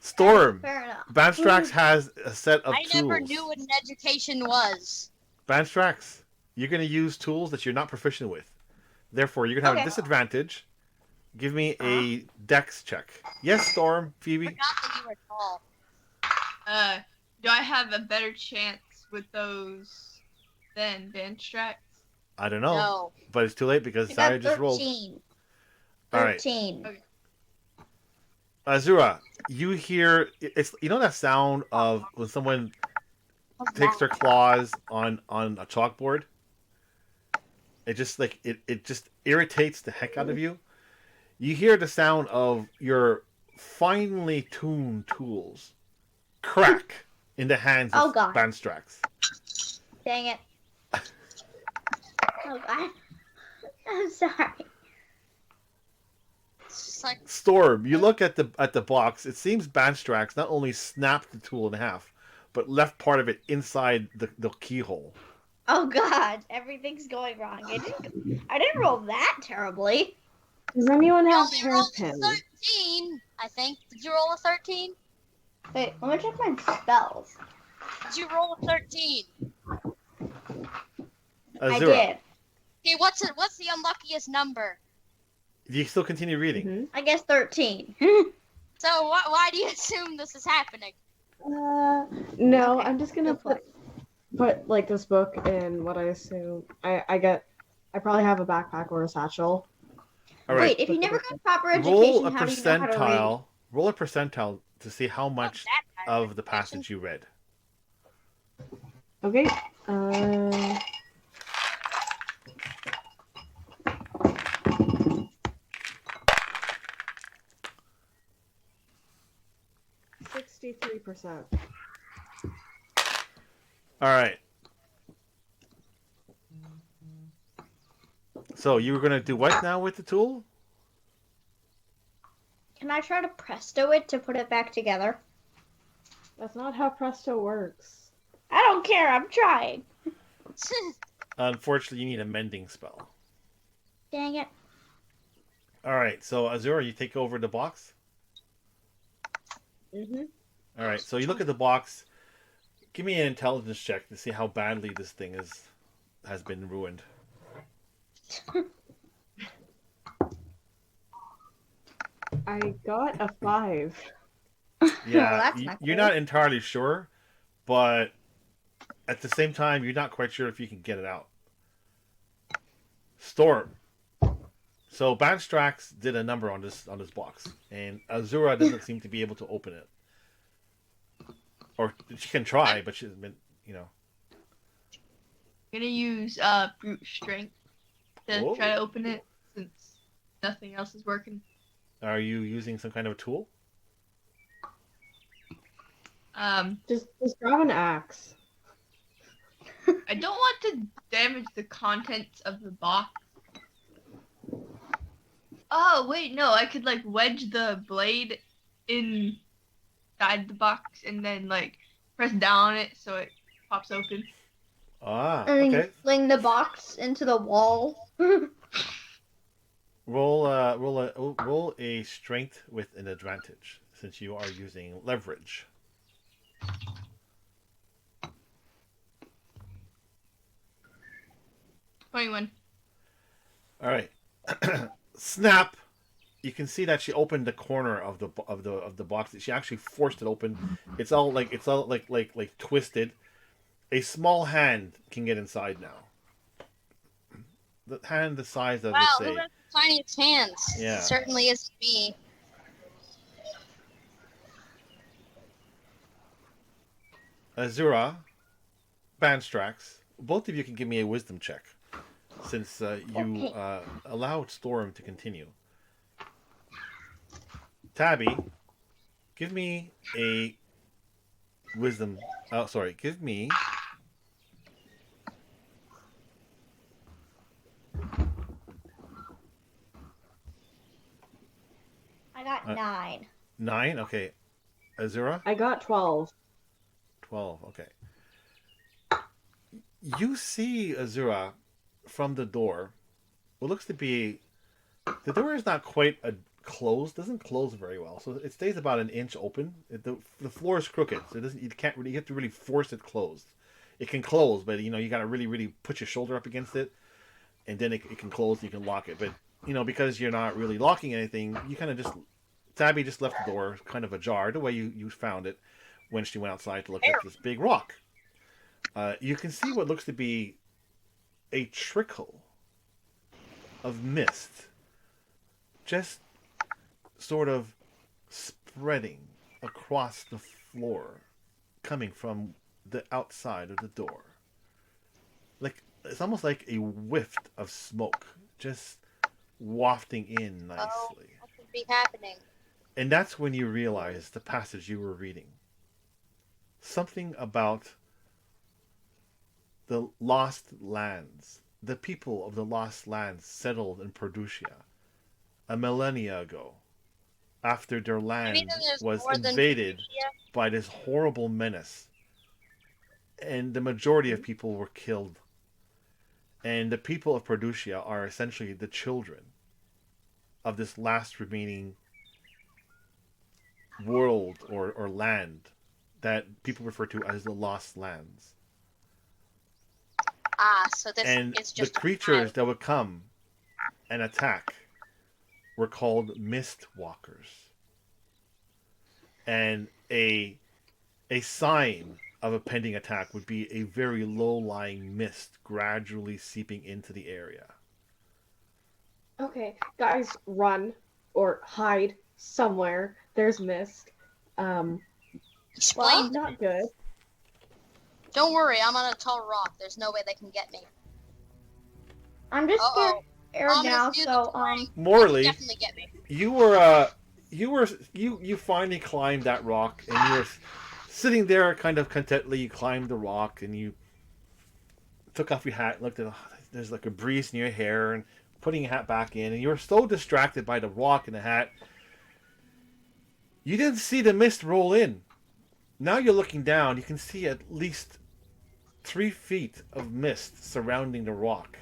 Storm, Fair enough. Banstrax has a set of I tools. never knew what an education was. Banstrax, you're going to use tools that you're not proficient with. Therefore, you're going to have a Okay. disadvantage. Give me a dex check. Yes, Storm, Phoebe. Forgot that you were tall. Do I have a better chance with those than Banstrax? I don't know, No. but it's too late because I Saya got just rolled. 13. All right. 13. Okay. Azura, you hear it's that sound of when someone takes their claws on a chalkboard. It just it just irritates the heck out of you. You hear the sound of your finely tuned tools crack in the hands Oh, of God. Banstrax. Dang it. Oh god. I'm sorry. It's just like, Storm, you look at the box. It seems Banstrax not only snapped the tool in half, but left part of it inside the keyhole. Oh god, everything's going wrong. I didn't roll that terribly. Does anyone you have only rolled a hairpins? 13, I think. Did you roll a 13? Wait, let me check my spells. Did you roll a 13? I Azura, did. Okay, what's the unluckiest number? do you still continue reading? Mhm. I guess 13. So why do you assume this is happening? No, Okay, I'm just gonna go for put like this book in what I assume I probably have a backpack or a satchel. All right. Wait, if you never got proper Roll education, a how do you know how to read? percentile. Roll a percentile to see how Not much that kind of the education. passage you read. Okay. 63%. All right. So you were gonna do what now with the tool? Can I try to presto it to put it back together? That's not how Presto works. I don't care. I'm trying. Unfortunately, you need a mending spell. Dang it. All right. So Azura, you take over the box. Mm-hmm. All right. So you look at the box. Give me an intelligence check to see how badly this thing has been ruined. I got a 5. Yeah, Well, that's not you're cool. not entirely sure, but at the same time, you're not quite sure if you can get it out. Storm. So Banstrax did a number on this box, and Azura doesn't seem to be able to open it. Or she can try, but she's been, I'm gonna use brute strength to Whoa. try to open it since nothing else is working. Are you using some kind of a tool? Just grab an axe. I don't want to damage the contents of the box. Oh wait, no, I could like wedge the blade inside the box and then like press down on it so it pops open. Ah, And then you okay. fling the box into the wall. Roll a strength with an advantage since you are using leverage. 21. All right. Snap. You can see that she opened the corner of the box. She actually forced it open. It's all like twisted. A small hand can get inside now. The hand the size of Wow, let's who say has the tiniest hands? Yeah. Certainly isn't me. Azura, Banstrax. Both of you can give me a wisdom check, since you allowed Storm to continue. Tabby, give me a wisdom. Oh, sorry. Give me. I got 9. 9. Okay. Azura. I got 12. 12. Okay. You see Azura from the door. What looks to be the door is not quite closed. Doesn't close very well, so it stays about an inch open. The floor is crooked, so it doesn't. You can't really. You have to really force it closed. It can close, but you got to really put your shoulder up against it, and then it can close. You can lock it, but because you're not really locking anything, you kind of just. Tabby just left the door kind of ajar, the way you found it when she went outside to look at this big rock. You can see what looks to be a trickle of mist just sort of spreading across the floor, coming from the outside of the door. It's almost like a whiff of smoke just wafting in nicely. Oh, what could be happening? And that's when you realize the passage you were reading. Something about the lost lands. The people of the lost lands settled in Perusia a millennia ago, after their land was invaded by this horrible menace. And the majority of people were killed. And the people of Perusia are essentially the children of this last remaining world or land that people refer to as the Lost Lands. Ah, so this And is just the creatures that would come and attack were called mist walkers. And a sign of a pending attack would be a very low-lying mist gradually seeping into the area. Okay, guys, run or hide somewhere. There's mist. Explain. Not good. Don't worry, I'm on a tall rock. There's no way they can get me. I'm just Uh-oh. scared now, Ominous so music playing. They Morley, can definitely get me. you finally climbed that rock, and you were sitting there kind of contently. You climbed the rock, and you took off your hat, looked at, oh, there's like a breeze in your hair, and putting your hat back in, and you were so distracted by the rock and the hat, you didn't see the mist roll in. Now you're looking down, you can see at least 3 feet of mist surrounding the rock,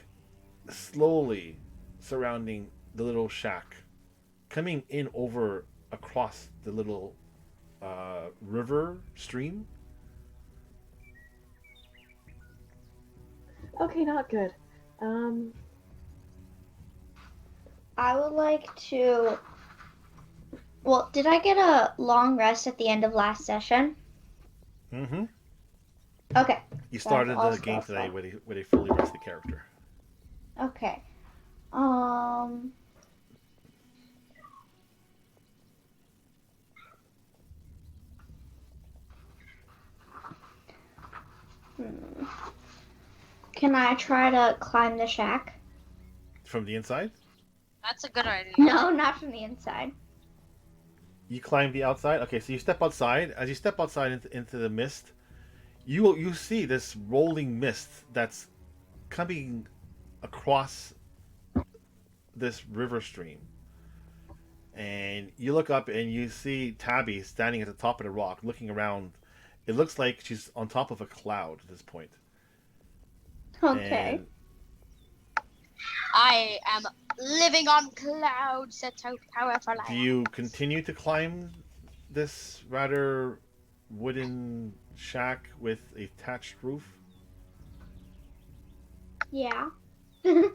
slowly surrounding the little shack, coming in over across the little river stream. Okay, not good. I would like to. Well, did I get a long rest at the end of last session? Mm-hmm. Okay. You started That's the game awesome. today with a fully rested character. Okay. Can I try to climb the shack? From the inside, That's a good idea. No, not from the inside. you climb the outside. Okay, so you step outside. As you step outside into the mist, you see this rolling mist that's coming across this river stream. And you look up and you see Tabby standing at the top of the rock, looking around. It looks like she's on top of a cloud at this point. Okay. And I am living on clouds. That's how powerful I do am. you continue to climb this rather wooden shack with a thatched roof? Yeah. I mean,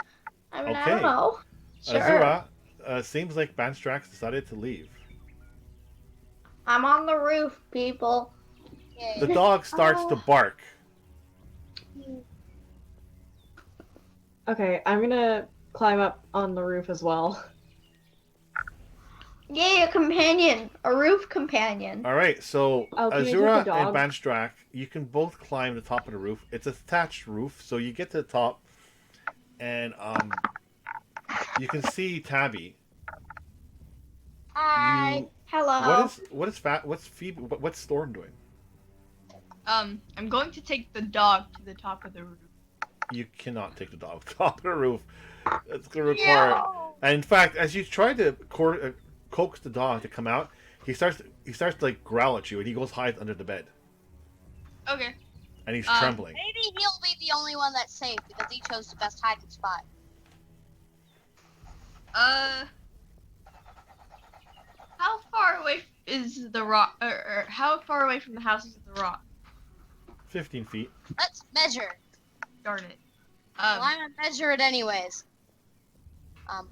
I Okay. don't know. Sure. Azura, seems like Banstrax decided to leave. I'm on the roof, people. Yay. The dog starts to Oh. bark. Okay, I'm gonna climb up on the roof as well. Yay, a companion. A roof companion. All right, so Oh, can you take Azura the and dog? Banstrax, you can both climb the top of the roof. It's a thatched roof, so you get to the top, and you can see Tabby. Hi. Hello. What's Storm doing? I'm going to take the dog to the top of the roof. You cannot take the dog to the top of the roof. It's going to require. No. And in fact, as you try to coax the dog to come out, he starts to like growl at you, and he goes hide under the bed, Okay. and he's trembling. Maybe he'll be the only one that's safe because he chose the best hiding spot. How far away is the rock? Or how far away from the house is the rock? 15 feet. Let's measure. Darn it. Well, I'm gonna measure it anyways. Can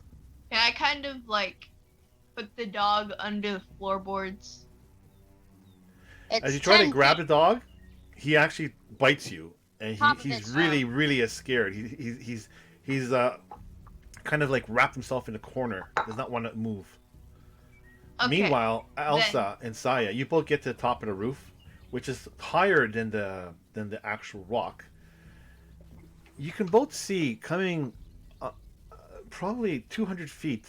I kind of like put the dog under the floorboards? It's As you try to 10 grab the feet. dog, he actually bites you, and Top of he's his really scared. He's kind of like wrapped himself in a corner. Does not want to move. Okay. Meanwhile, Elsa and Saya, you both get to the top of the roof, which is higher than the actual rock. You can both see coming probably 200 feet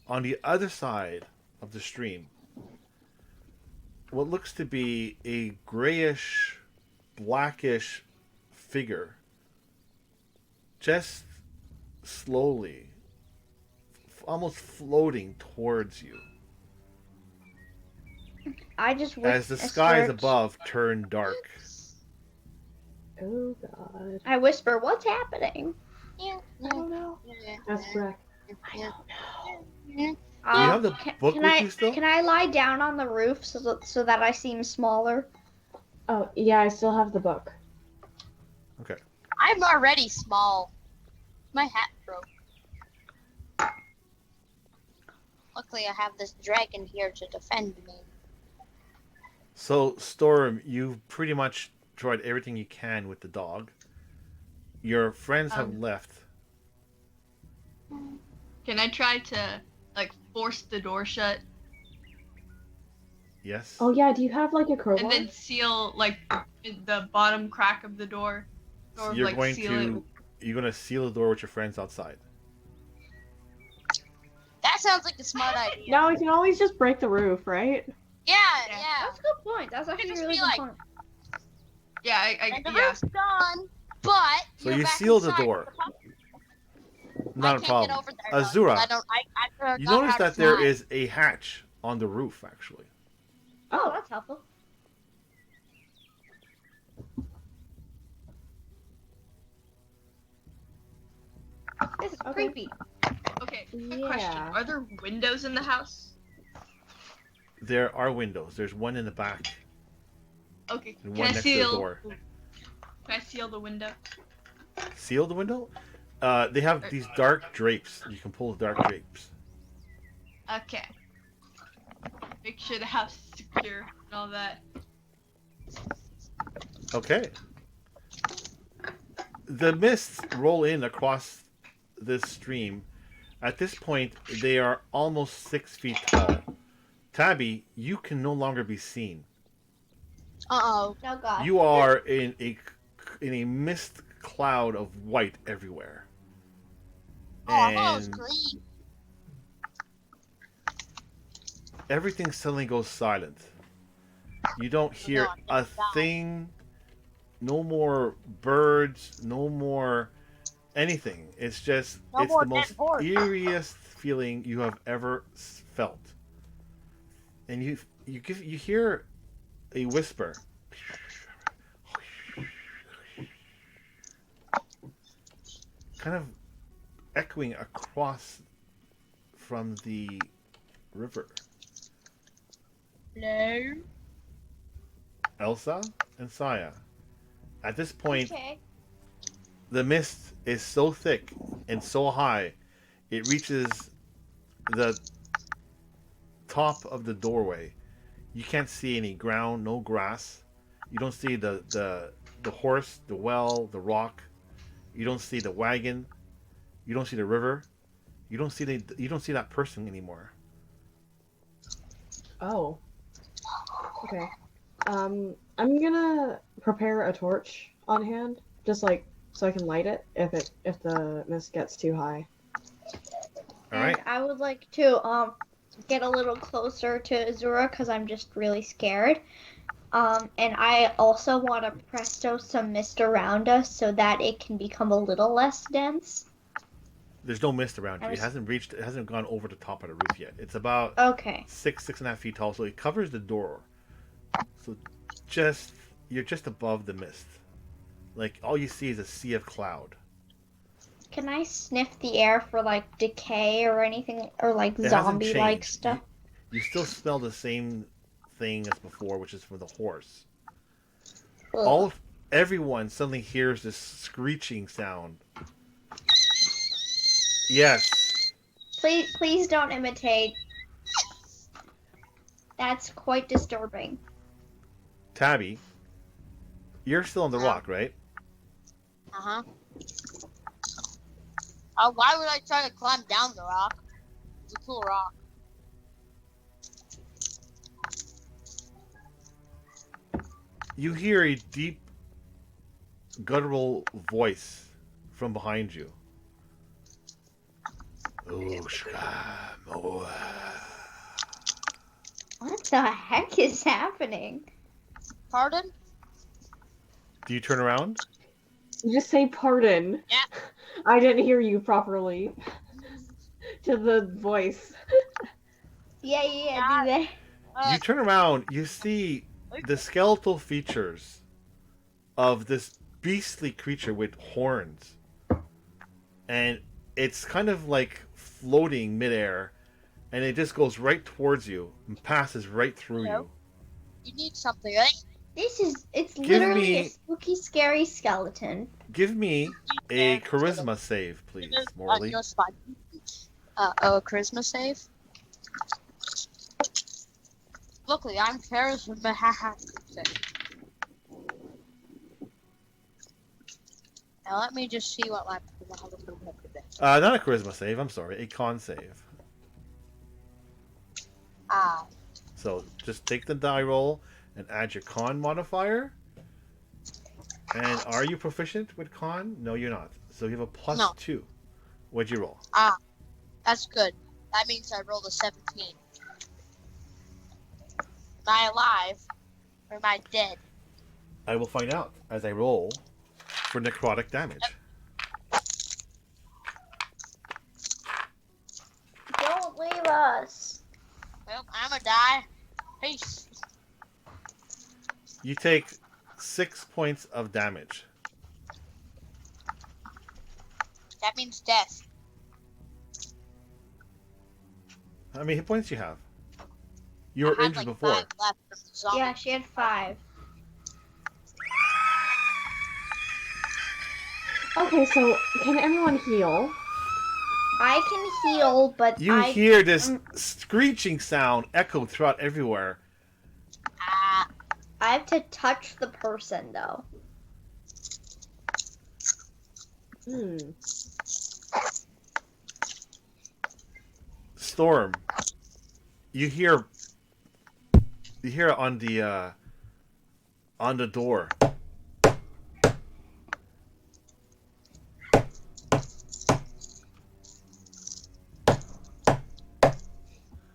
on the other side of the stream what looks to be a grayish, blackish figure just slowly, almost floating towards you. I just As the skies above turn dark. Oh god. I whisper, "What's happening?" Yeah. I don't know. That's correct. I don't know. Do you have the book can with I, you still? Can I lie down on the roof so that I seem smaller? Oh, yeah, I still have the book. Okay. I'm already small. My hat broke. Luckily, I have this dragon here to defend me. So, Storm, you've pretty much tried everything you can with the dog. Your friends have left. Can I try to like force the door shut Yes. Oh yeah, do you have like a crowbar? and then seal like the bottom crack of the door? So Or you're like going seal it. to you're going to seal the door with your friends outside. That sounds like a smart idea. No, we can always just break the roof, right? Yeah, Yeah. yeah. That's a good point. That's actually a just really be good like- point. Yeah, And the yeah. roof's done, but So you're you back seal the inside. door. I Not a can't problem. get over there. though, Azura, 'cause I don't. I forgot you notice how to that there fly. is a hatch on the roof, actually. Oh, that's helpful. This is Okay. creepy. Okay, quick Yeah. question. Are there windows in the house? There are windows. There's one in the back Okay, and can one I next to the seal? door. Can I seal the window? Seal the window? They have these dark drapes. You can pull the dark drapes. Okay. Make sure the house is secure and all that. Okay. The mists roll in across this stream. At this point, they are almost 6 feet tall. Tabby, you can no longer be seen. Uh-oh. Oh god. You are in a mist cloud of white everywhere. Oh, I thought it was And green. everything suddenly goes silent. You don't hear no, a thing. No more birds. No more anything. It's just No it's more the dead most horse. eeriest feeling you have ever felt. And you hear a whisper. Kind of echoing across from the river. Hello? Elsa and Saya. At this point, Okay. the mist is so thick and so high, it reaches the top of the doorway. You can't see any ground, no grass. You don't see the horse, the well, the rock. You don't see the wagon. You don't see the river. You don't see that person anymore. Oh. Okay. I'm gonna prepare a torch on hand, just like so I can light it if the mist gets too high. All right. And I would like to get a little closer to Azura because I'm just really scared. And I also want to presto some mist around us so that it can become a little less dense. There's no mist around you. I It was- hasn't gone over the top of the roof yet. It's about Okay. 6.5 feet tall, so it covers the door. So you're just above the mist. Like all you see is a sea of cloud. Can I sniff the air for like decay or anything or like It hasn't zombie-like changed. stuff? You still smell the same thing as before, which is from the horse. Ugh. Everyone suddenly hears this screeching sound. Yes. Please don't imitate. That's quite disturbing. Tabby, you're still on the rock, right? Uh-huh. Why would I try to climb down the rock? It's a cool rock. You hear a deep, guttural voice from behind you. Oh, What the heck is happening? Pardon? do you turn around? You just say pardon. Yeah. I didn't hear you properly. To the voice. Yeah, do that. You turn around, you see the skeletal features of this beastly creature with horns. And it's kind of like floating midair, and it just goes right towards you and passes right through Hello? you. You need something, right? It's Give literally me- a spooky, scary skeleton. Give me a charisma save, please, Morley. No, it's fine. A charisma save? Luckily, I'm charisma. Now let me just see what my Not a charisma save. I'm sorry, a con save. Ah. So just take the die roll and add your con modifier. And are you proficient with con? No, you're not. So you have a plus No. 2. What'd you roll? Ah. That's good. That means I rolled a 17. Am I alive? Or am I dead? I will find out as I roll for necrotic damage. Don't leave us. Well, I'm gonna die. Peace. You take 6 points of damage. That means death. How many hit points you have? You were I had injured like before. 5 left from the zombie. Yeah, she had 5. Okay, so can everyone heal? I can heal, but You hear this screeching sound echo throughout everywhere. Ah. I have to touch the person though. Hmm. Storm. You hear it on the door.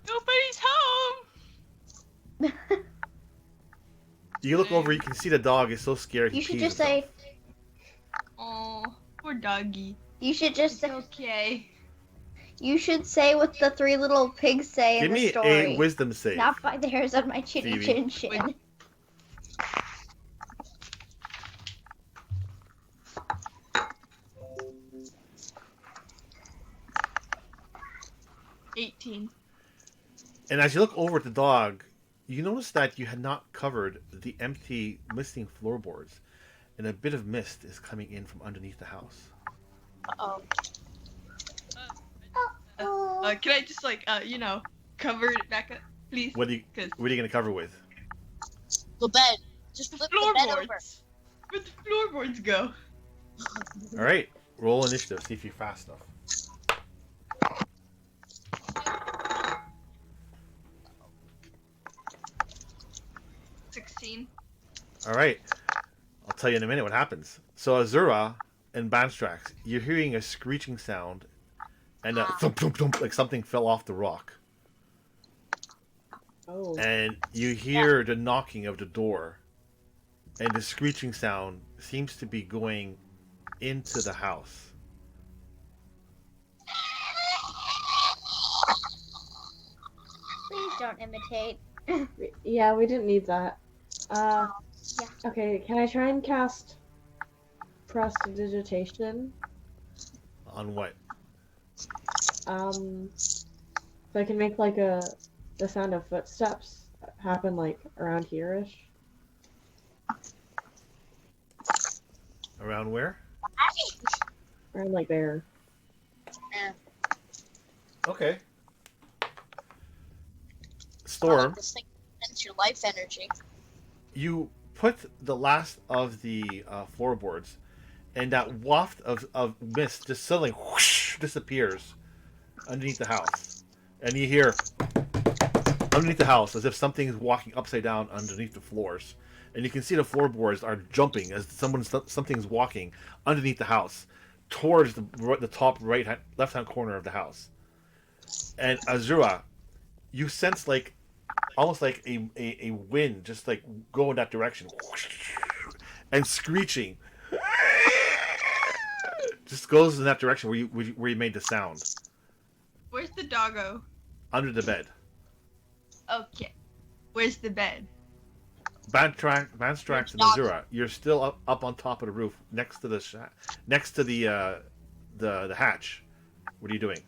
Nobody's home. You look over, you can see the dog is so scared. he You should pees just himself. say. Oh, poor doggy. You should just It's say. okay. You should say what the 3 little pigs say Give in the me story. a wisdom save. Not by the hairs on my chinny Phoebe. chin chin. Wait. 18. And as you look over at the dog, you notice that you had not covered the empty missing floorboards, and a bit of mist is coming in from underneath the house. Uh-oh. Can I just cover it back up, please? What are you gonna cover with? The bed. Just The flip the bed over. floorboards. Where'd the floorboards go? All right, roll initiative. See if you're fast enough. 16. All right, I'll tell you in a minute what happens. So Azura and Banstrax, you're hearing a screeching sound, and a thump, thump, thump, like something fell off the rock. Oh. And you hear the knocking of the door, and the screeching sound seems to be going into the house. Please don't imitate. Yeah, we didn't need that. Yeah. Okay, can I try and cast Prestidigitation? On what? So I can make like the sound of footsteps happen like around here-ish. Around where? Around like there. Yeah. Okay. I Storm, like this thing spends your life energy. you put the last of the floorboards, and that waft of mist just suddenly whoosh, disappears underneath the house. And you hear underneath the house as if something's walking upside down underneath the floors. And you can see the floorboards are jumping as something's walking underneath the house towards the top left-hand corner of the house. And Azura, you sense like almost like a wind just like go in that direction, and screeching just goes in that direction where you made the sound. Where's the doggo? Under the bed. Okay. Where's the bed? Vanstrax and Azura, you're still up on top of the roof next to the hatch. What are you doing?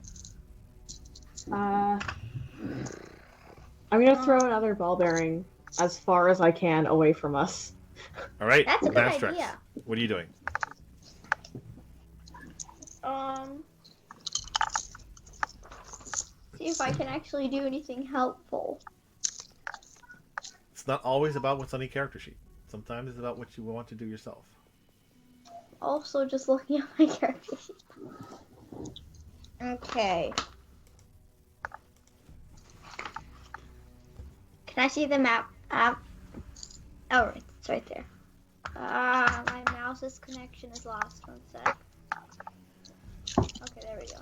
I'm gonna throw another ball bearing as far as I can away from us. All right, That's a good Vanstrax, idea. what are you doing? See if I can actually do anything helpful. It's not always about what's on your character sheet. Sometimes it's about what you want to do yourself. Also, just looking at my character sheet. Okay. Can I see the map? Oh, it's right there. My mouse's connection is lost. One sec. Okay, there we go.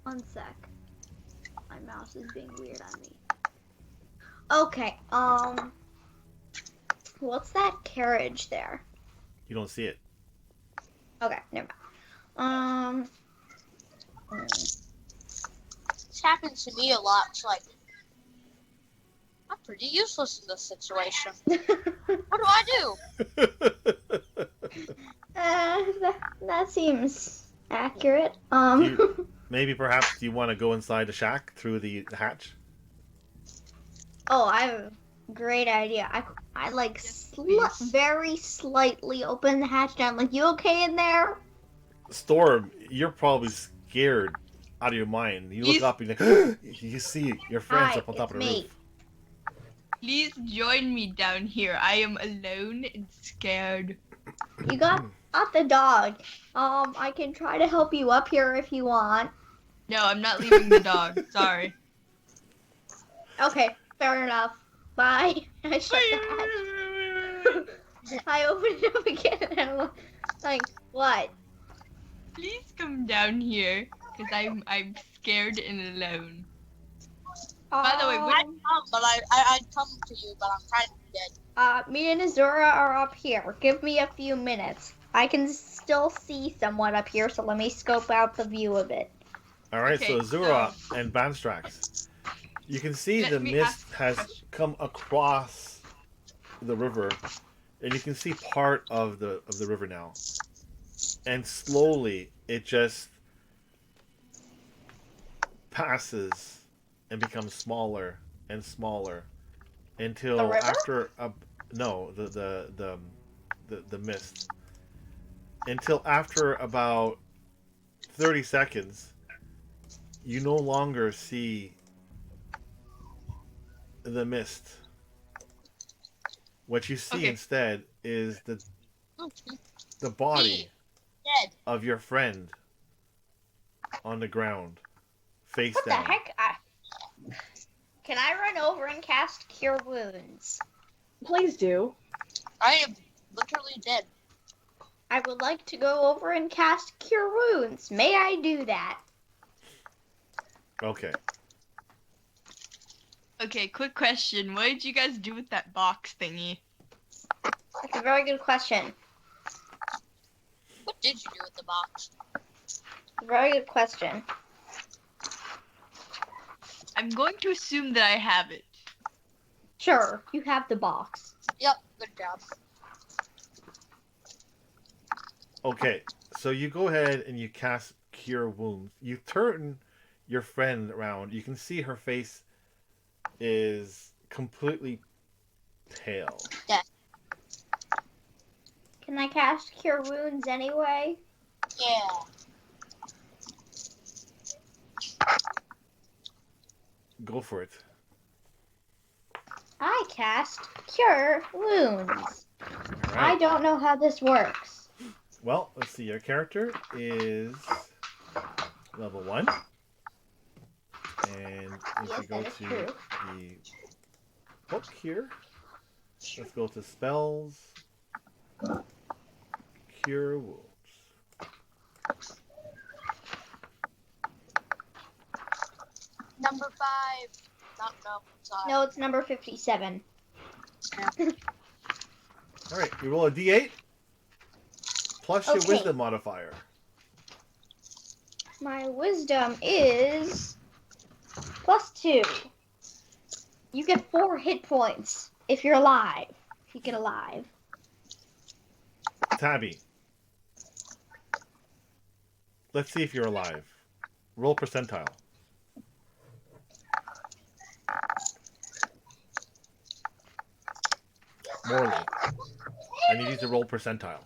One sec. My mouse is being weird on me. Okay, what's that carriage there? You don't see it. Okay, never mind. This happens to me a lot. It's like, I'm pretty useless in this situation. What do I do? That seems accurate. Maybe perhaps you want to go inside the shack through the hatch? Oh, I have a great idea. I like please. very slightly open the hatch down. Like, you okay in there? Storm, you're probably scared out of your mind. You look He's- up and you you see your friends Hi, up on top of the it's me. roof. Please join me down here. I am alone and scared. You got the dog. I can try to help you up here if you want. No, I'm not leaving the dog. Sorry. Okay, fair enough. Bye. I shut the hatch. I opened it up again and I'm like, what? Please come down here, cause I'm scared and alone. By the way, Um, I'd come, but I'd come to you, but I'm kind of dead. Me and Azura are up here. Give me a few minutes. I can still see somewhat up here, so let me scope out the view a bit. Alright, Okay, so Zura and Banstrax. You can see Let the me mist ask a has question. come across the river, and you can see part of the river now. And slowly it just passes and becomes smaller and smaller until The river? after no, the mist. Until after about 30 seconds you no longer see the mist. What you see Okay. instead is the Me, body dead. of your friend on the ground, face What the down. heck? Can I run over and cast Cure Wounds? Please do. I am literally dead. I would like to go over and cast Cure Wounds. May I do that? Okay. Okay, quick question. What did you guys do with that box thingy? That's a very good question. What did you do with the box? Very good question. I'm going to assume that I have it. Sure, you have the box. Yep, good job. Okay, so you go ahead and you cast Cure Wounds. You turn your friend around. You can see her face is completely pale. Can I cast Cure Wounds anyway? Yeah. Go for it. I cast Cure Wounds. All I right. don't know how this works. Well, let's see. Your character is level 1. And if Yes, you go that is to true. the book here, let's go to spells, Cure Wounds. Number 5. No, sorry. No, it's number 57. All right, you roll a d8 plus your Okay. wisdom modifier. My wisdom is +2. You get 4 hit points if you're alive. If you get alive. Tabby. Let's see if you're alive. Roll percentile. Morley. I need you to roll percentile.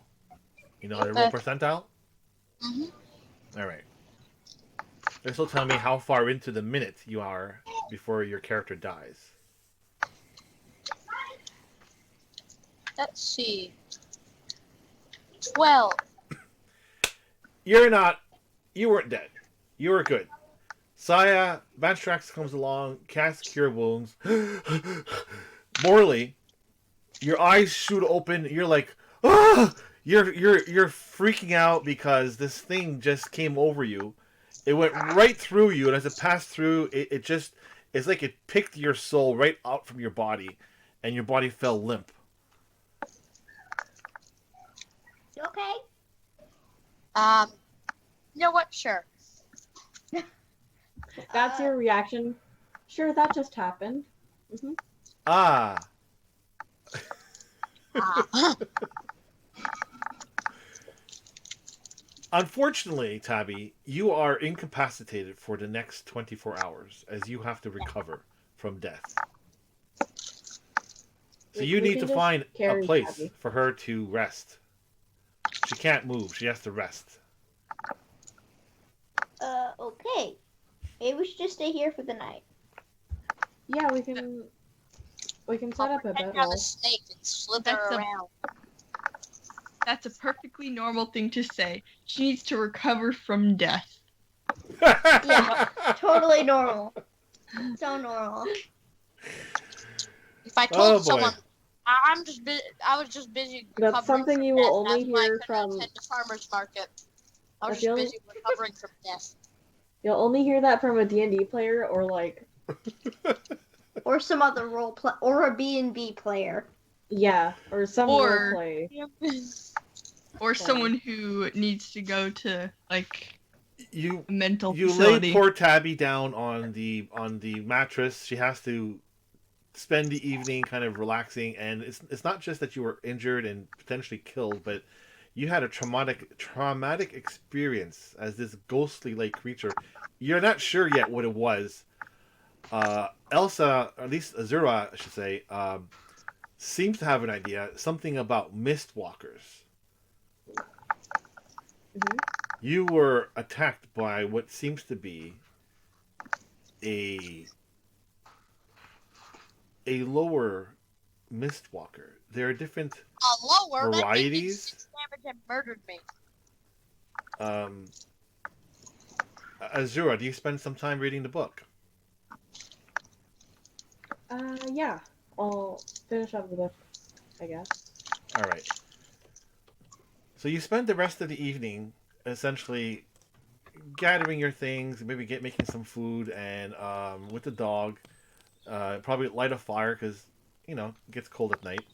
You know how to roll percentile? Mhm. Alright. This will tell me how far into the minute you are before your character dies. Let's see. 12. You weren't dead. You were good. Saya, Vanstrax comes along, casts Cure Wounds. Morley, your eyes shoot open. You're like, ah! You're freaking out because this thing just came over you. It went right through you, and as it passed through, it's like it picked your soul right out from your body, and your body fell limp. You okay? You know what? Sure. That's your reaction. Sure, that just happened. Hmm. Ah. Unfortunately, Tabby, you are incapacitated for the next 24 hours as you have to recover from death. So you We need can to just find a carry place Tabby. for her to rest. She can't move. She has to rest. Okay. Maybe we should just stay here for the night. Yeah, we can set up a Pretend bed I'm wall. a snake and slither That's a- around. That's a perfectly normal thing to say. She needs to recover from death. Yeah. Totally normal. So normal. If I Oh, told boy. someone, I was just busy That's recovering something from you death. will only That's why I hear couldn't from- attend the farmer's market. I was That's the just only- busy recovering from death. You'll only hear that from a D&D player or like, Or some other role play, or a B&B player. yeah, or some Or- roleplay. Or Sorry. someone who needs to go to like You a mental You facility. lay poor Tabby down on the mattress. She has to spend the evening kind of relaxing, and it's not just that you were injured and potentially killed, but you had a traumatic experience as this ghostly like creature. You're not sure yet what it was. Elsa, or at least Azura, I should say, seems to have an idea. Something about mistwalkers. Mhm. You were attacked by what seems to be a lower mistwalker. There are different Lower. That thing did varieties. 6 damage and murdered me. Azura, do you spend some time reading the book? Yeah. I'll finish up the book, I guess. All right. So you spend the rest of the evening essentially gathering your things, maybe making some food, and with the dog, probably light a fire because it gets cold at night.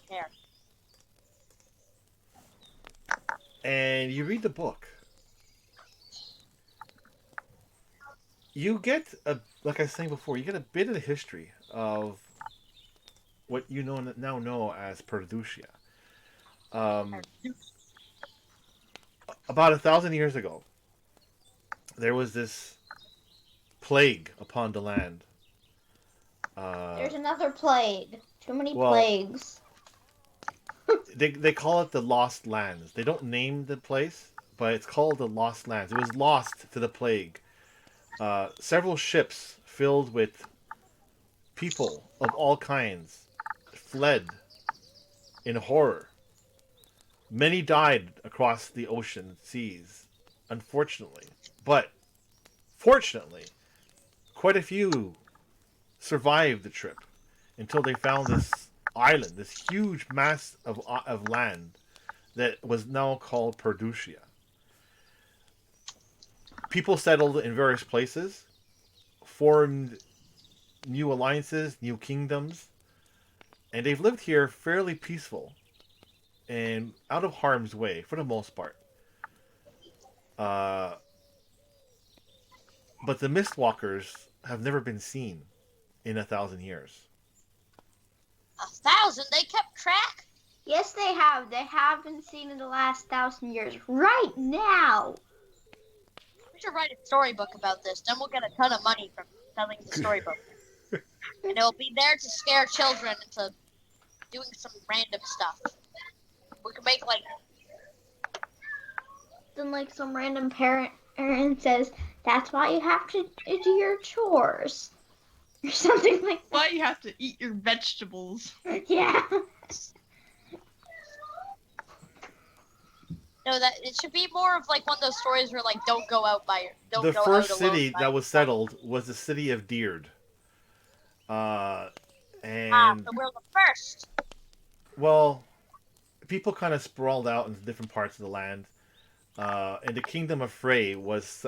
There. And you read the book. You get like I was saying before, you get a bit of the history of what you now know as Perducia. About 1,000 years ago, there was this plague upon the land. There's another plague. Too many well- plagues. They call it the Lost Lands. They don't name the place, but it's called the Lost Lands. It was lost to the plague. Several ships filled with people of all kinds fled in horror. Many died across the ocean seas, unfortunately. But fortunately, quite a few survived the trip until they found this island, this huge mass of land that was now called Perducia. People settled in various places, formed new alliances, new kingdoms, and they've lived here fairly peaceful and out of harm's way for the most part. But the Mistwalkers have never been seen in 1,000 years. 1,000? They kept track? Yes, they have. They have been seen in the last 1,000 years. Right now. We should write a storybook about this. Then we'll get a ton of money from selling the storybook. And it'll be there to scare children into doing some random stuff. We could make Then, like, some random parent says, that's why you have to do your chores. or something like Why you have to eat your vegetables? that. Yeah. No, that it should be more of like one of those stories where like don't go out The go first out alone city by that was yourself. settled was the city of Deerd. Ah, And so we're the first. well, people kind of sprawled out into different parts of the land. And the kingdom of Frey was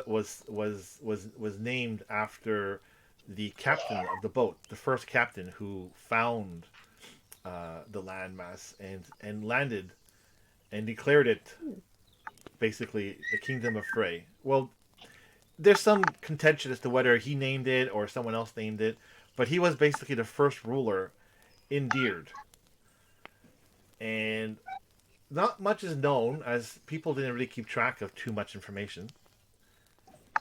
named after the captain of the boat, the first captain who found the landmass and landed and declared it basically the kingdom of Frey. Well, there's some contention as to whether he named it or someone else named it, but he was basically the first ruler in Deerd. And not much is known, as people didn't really keep track of too much information.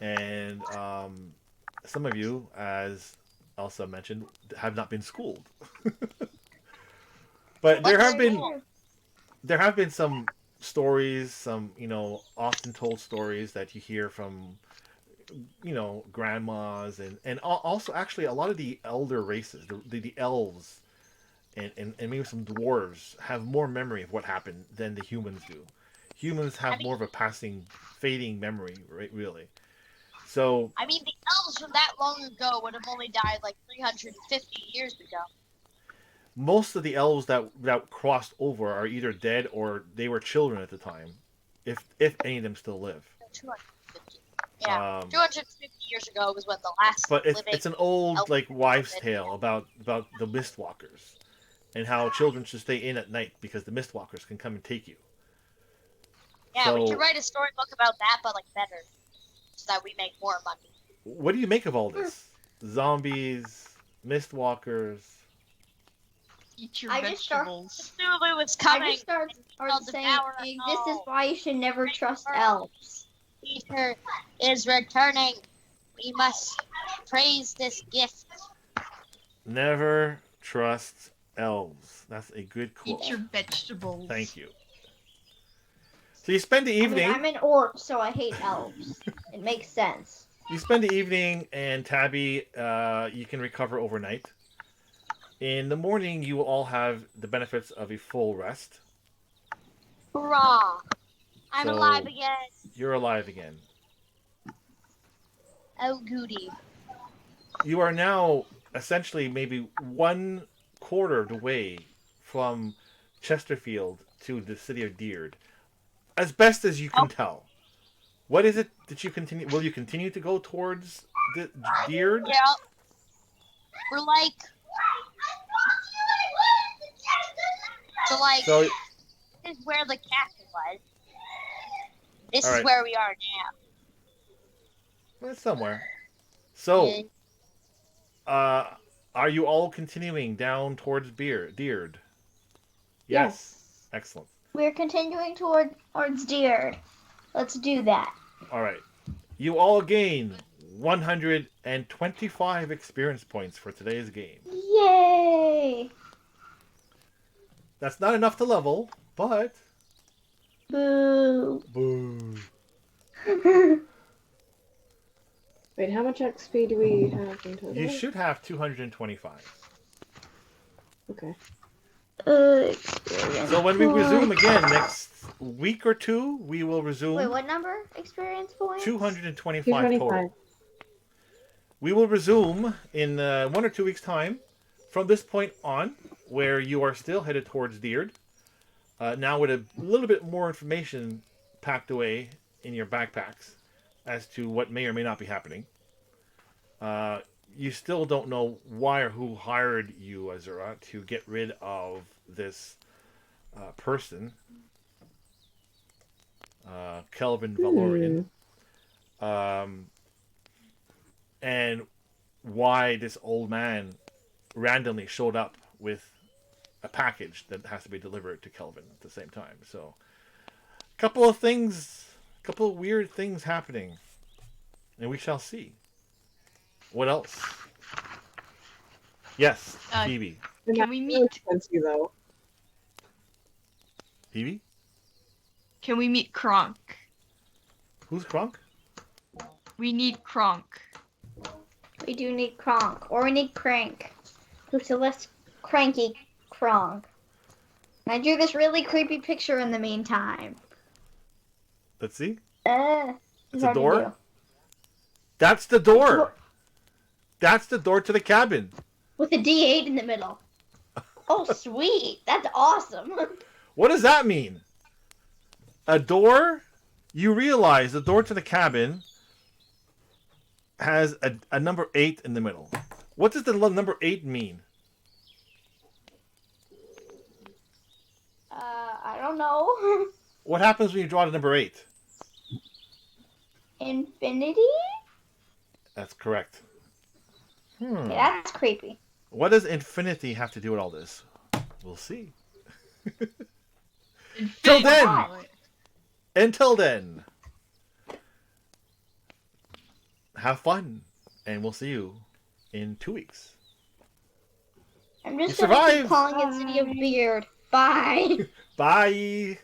And some of you, as Elsa mentioned, have not been schooled. But there have been some stories, some often told stories that you hear from grandmas and also actually a lot of the elder races, the elves and maybe some dwarves have more memory of what happened than the humans do. Humans have more of a passing, fading memory, right? Really. So I mean, the elves from that long ago would have only died like 350 years ago. most of the elves that crossed over are either dead or they were children at the time, if any of them still live. 250. Yeah, Um, 250 years ago was when the last but living. it's an old elf like wives' lived. tale about the Mistwalkers and how children should stay in at night because the Mistwalkers can come and take you. Yeah, we So- should write a storybook about that, but like better, so that we make more money. What do you make of all this? Zombies, Mistwalkers. Eat your I just start- vegetables. Cthulhu is I coming. just started I'll saying devour us this is all. why you should never trust elves. Peter is returning. We must praise this gift. Never trust elves. That's a good quote. Eat your vegetables. Thank you. So you spend the evening. I'm an orc, so I hate elves. It makes sense. You spend the evening, and Tabby, you can recover overnight. In the morning, you will all have the benefits of a full rest. Hurrah! I'm So- alive again. You're alive again. Oh, goody. You are now essentially maybe 1/4 of the way from Chesterfield to the city of Deerd, as best as you can tell. What is it that you continue? Will you continue to go towards the Deerd? Yeah. We're like. So This is where the castle was. This All is right. where we are now. somewhere. So. And Are you all continuing down towards Deerd? Yes. Excellent. We're continuing towards Deer. Let's do that. All right. You all gain 125 experience points for today's game. Yay! That's not enough to level, but Boo. boo. Wait, how much XP do we have in total? You should have 225. Okay. Experience So when we resume point. again next week or two, we will resume Wait, what number? Experience points? 225 225. total. We will resume in 1 or 2 weeks' time from this point on, where you are still headed towards Deerd. Now with a little bit more information packed away in your backpacks as to what may or may not be happening. You still don't know why or who hired you, Azura, to get rid of this person, Kelvin Valorian. And why this old man randomly showed up with a package that has to be delivered to Kelvin at the same time. So, a couple of weird things happening, and we shall see. What else? Yes, Phoebe. Can we Really meet? expensive, though. Phoebe? Can we meet Kronk? Who's Kronk? We need Kronk. We do need Kronk. Or we need Crank. Who's a less cranky Kronk. And I drew this really creepy picture in the meantime. Let's see. It's It's a hard to door? do. That's the door. That's the door to the cabin. With a D8 in the middle. Oh, sweet. That's awesome. What does that mean? A door? You realize the door to the cabin has a number 8 in the middle. What does the number 8 mean? I don't know. What happens when you draw the number 8? Infinity? That's correct. Yeah, that's creepy. What does infinity have to do with all this? We'll see. Till then! Until then, have fun, and we'll see you in 2 weeks. I'm just You gonna keep survived. calling it City of Beard. Bye. Bye!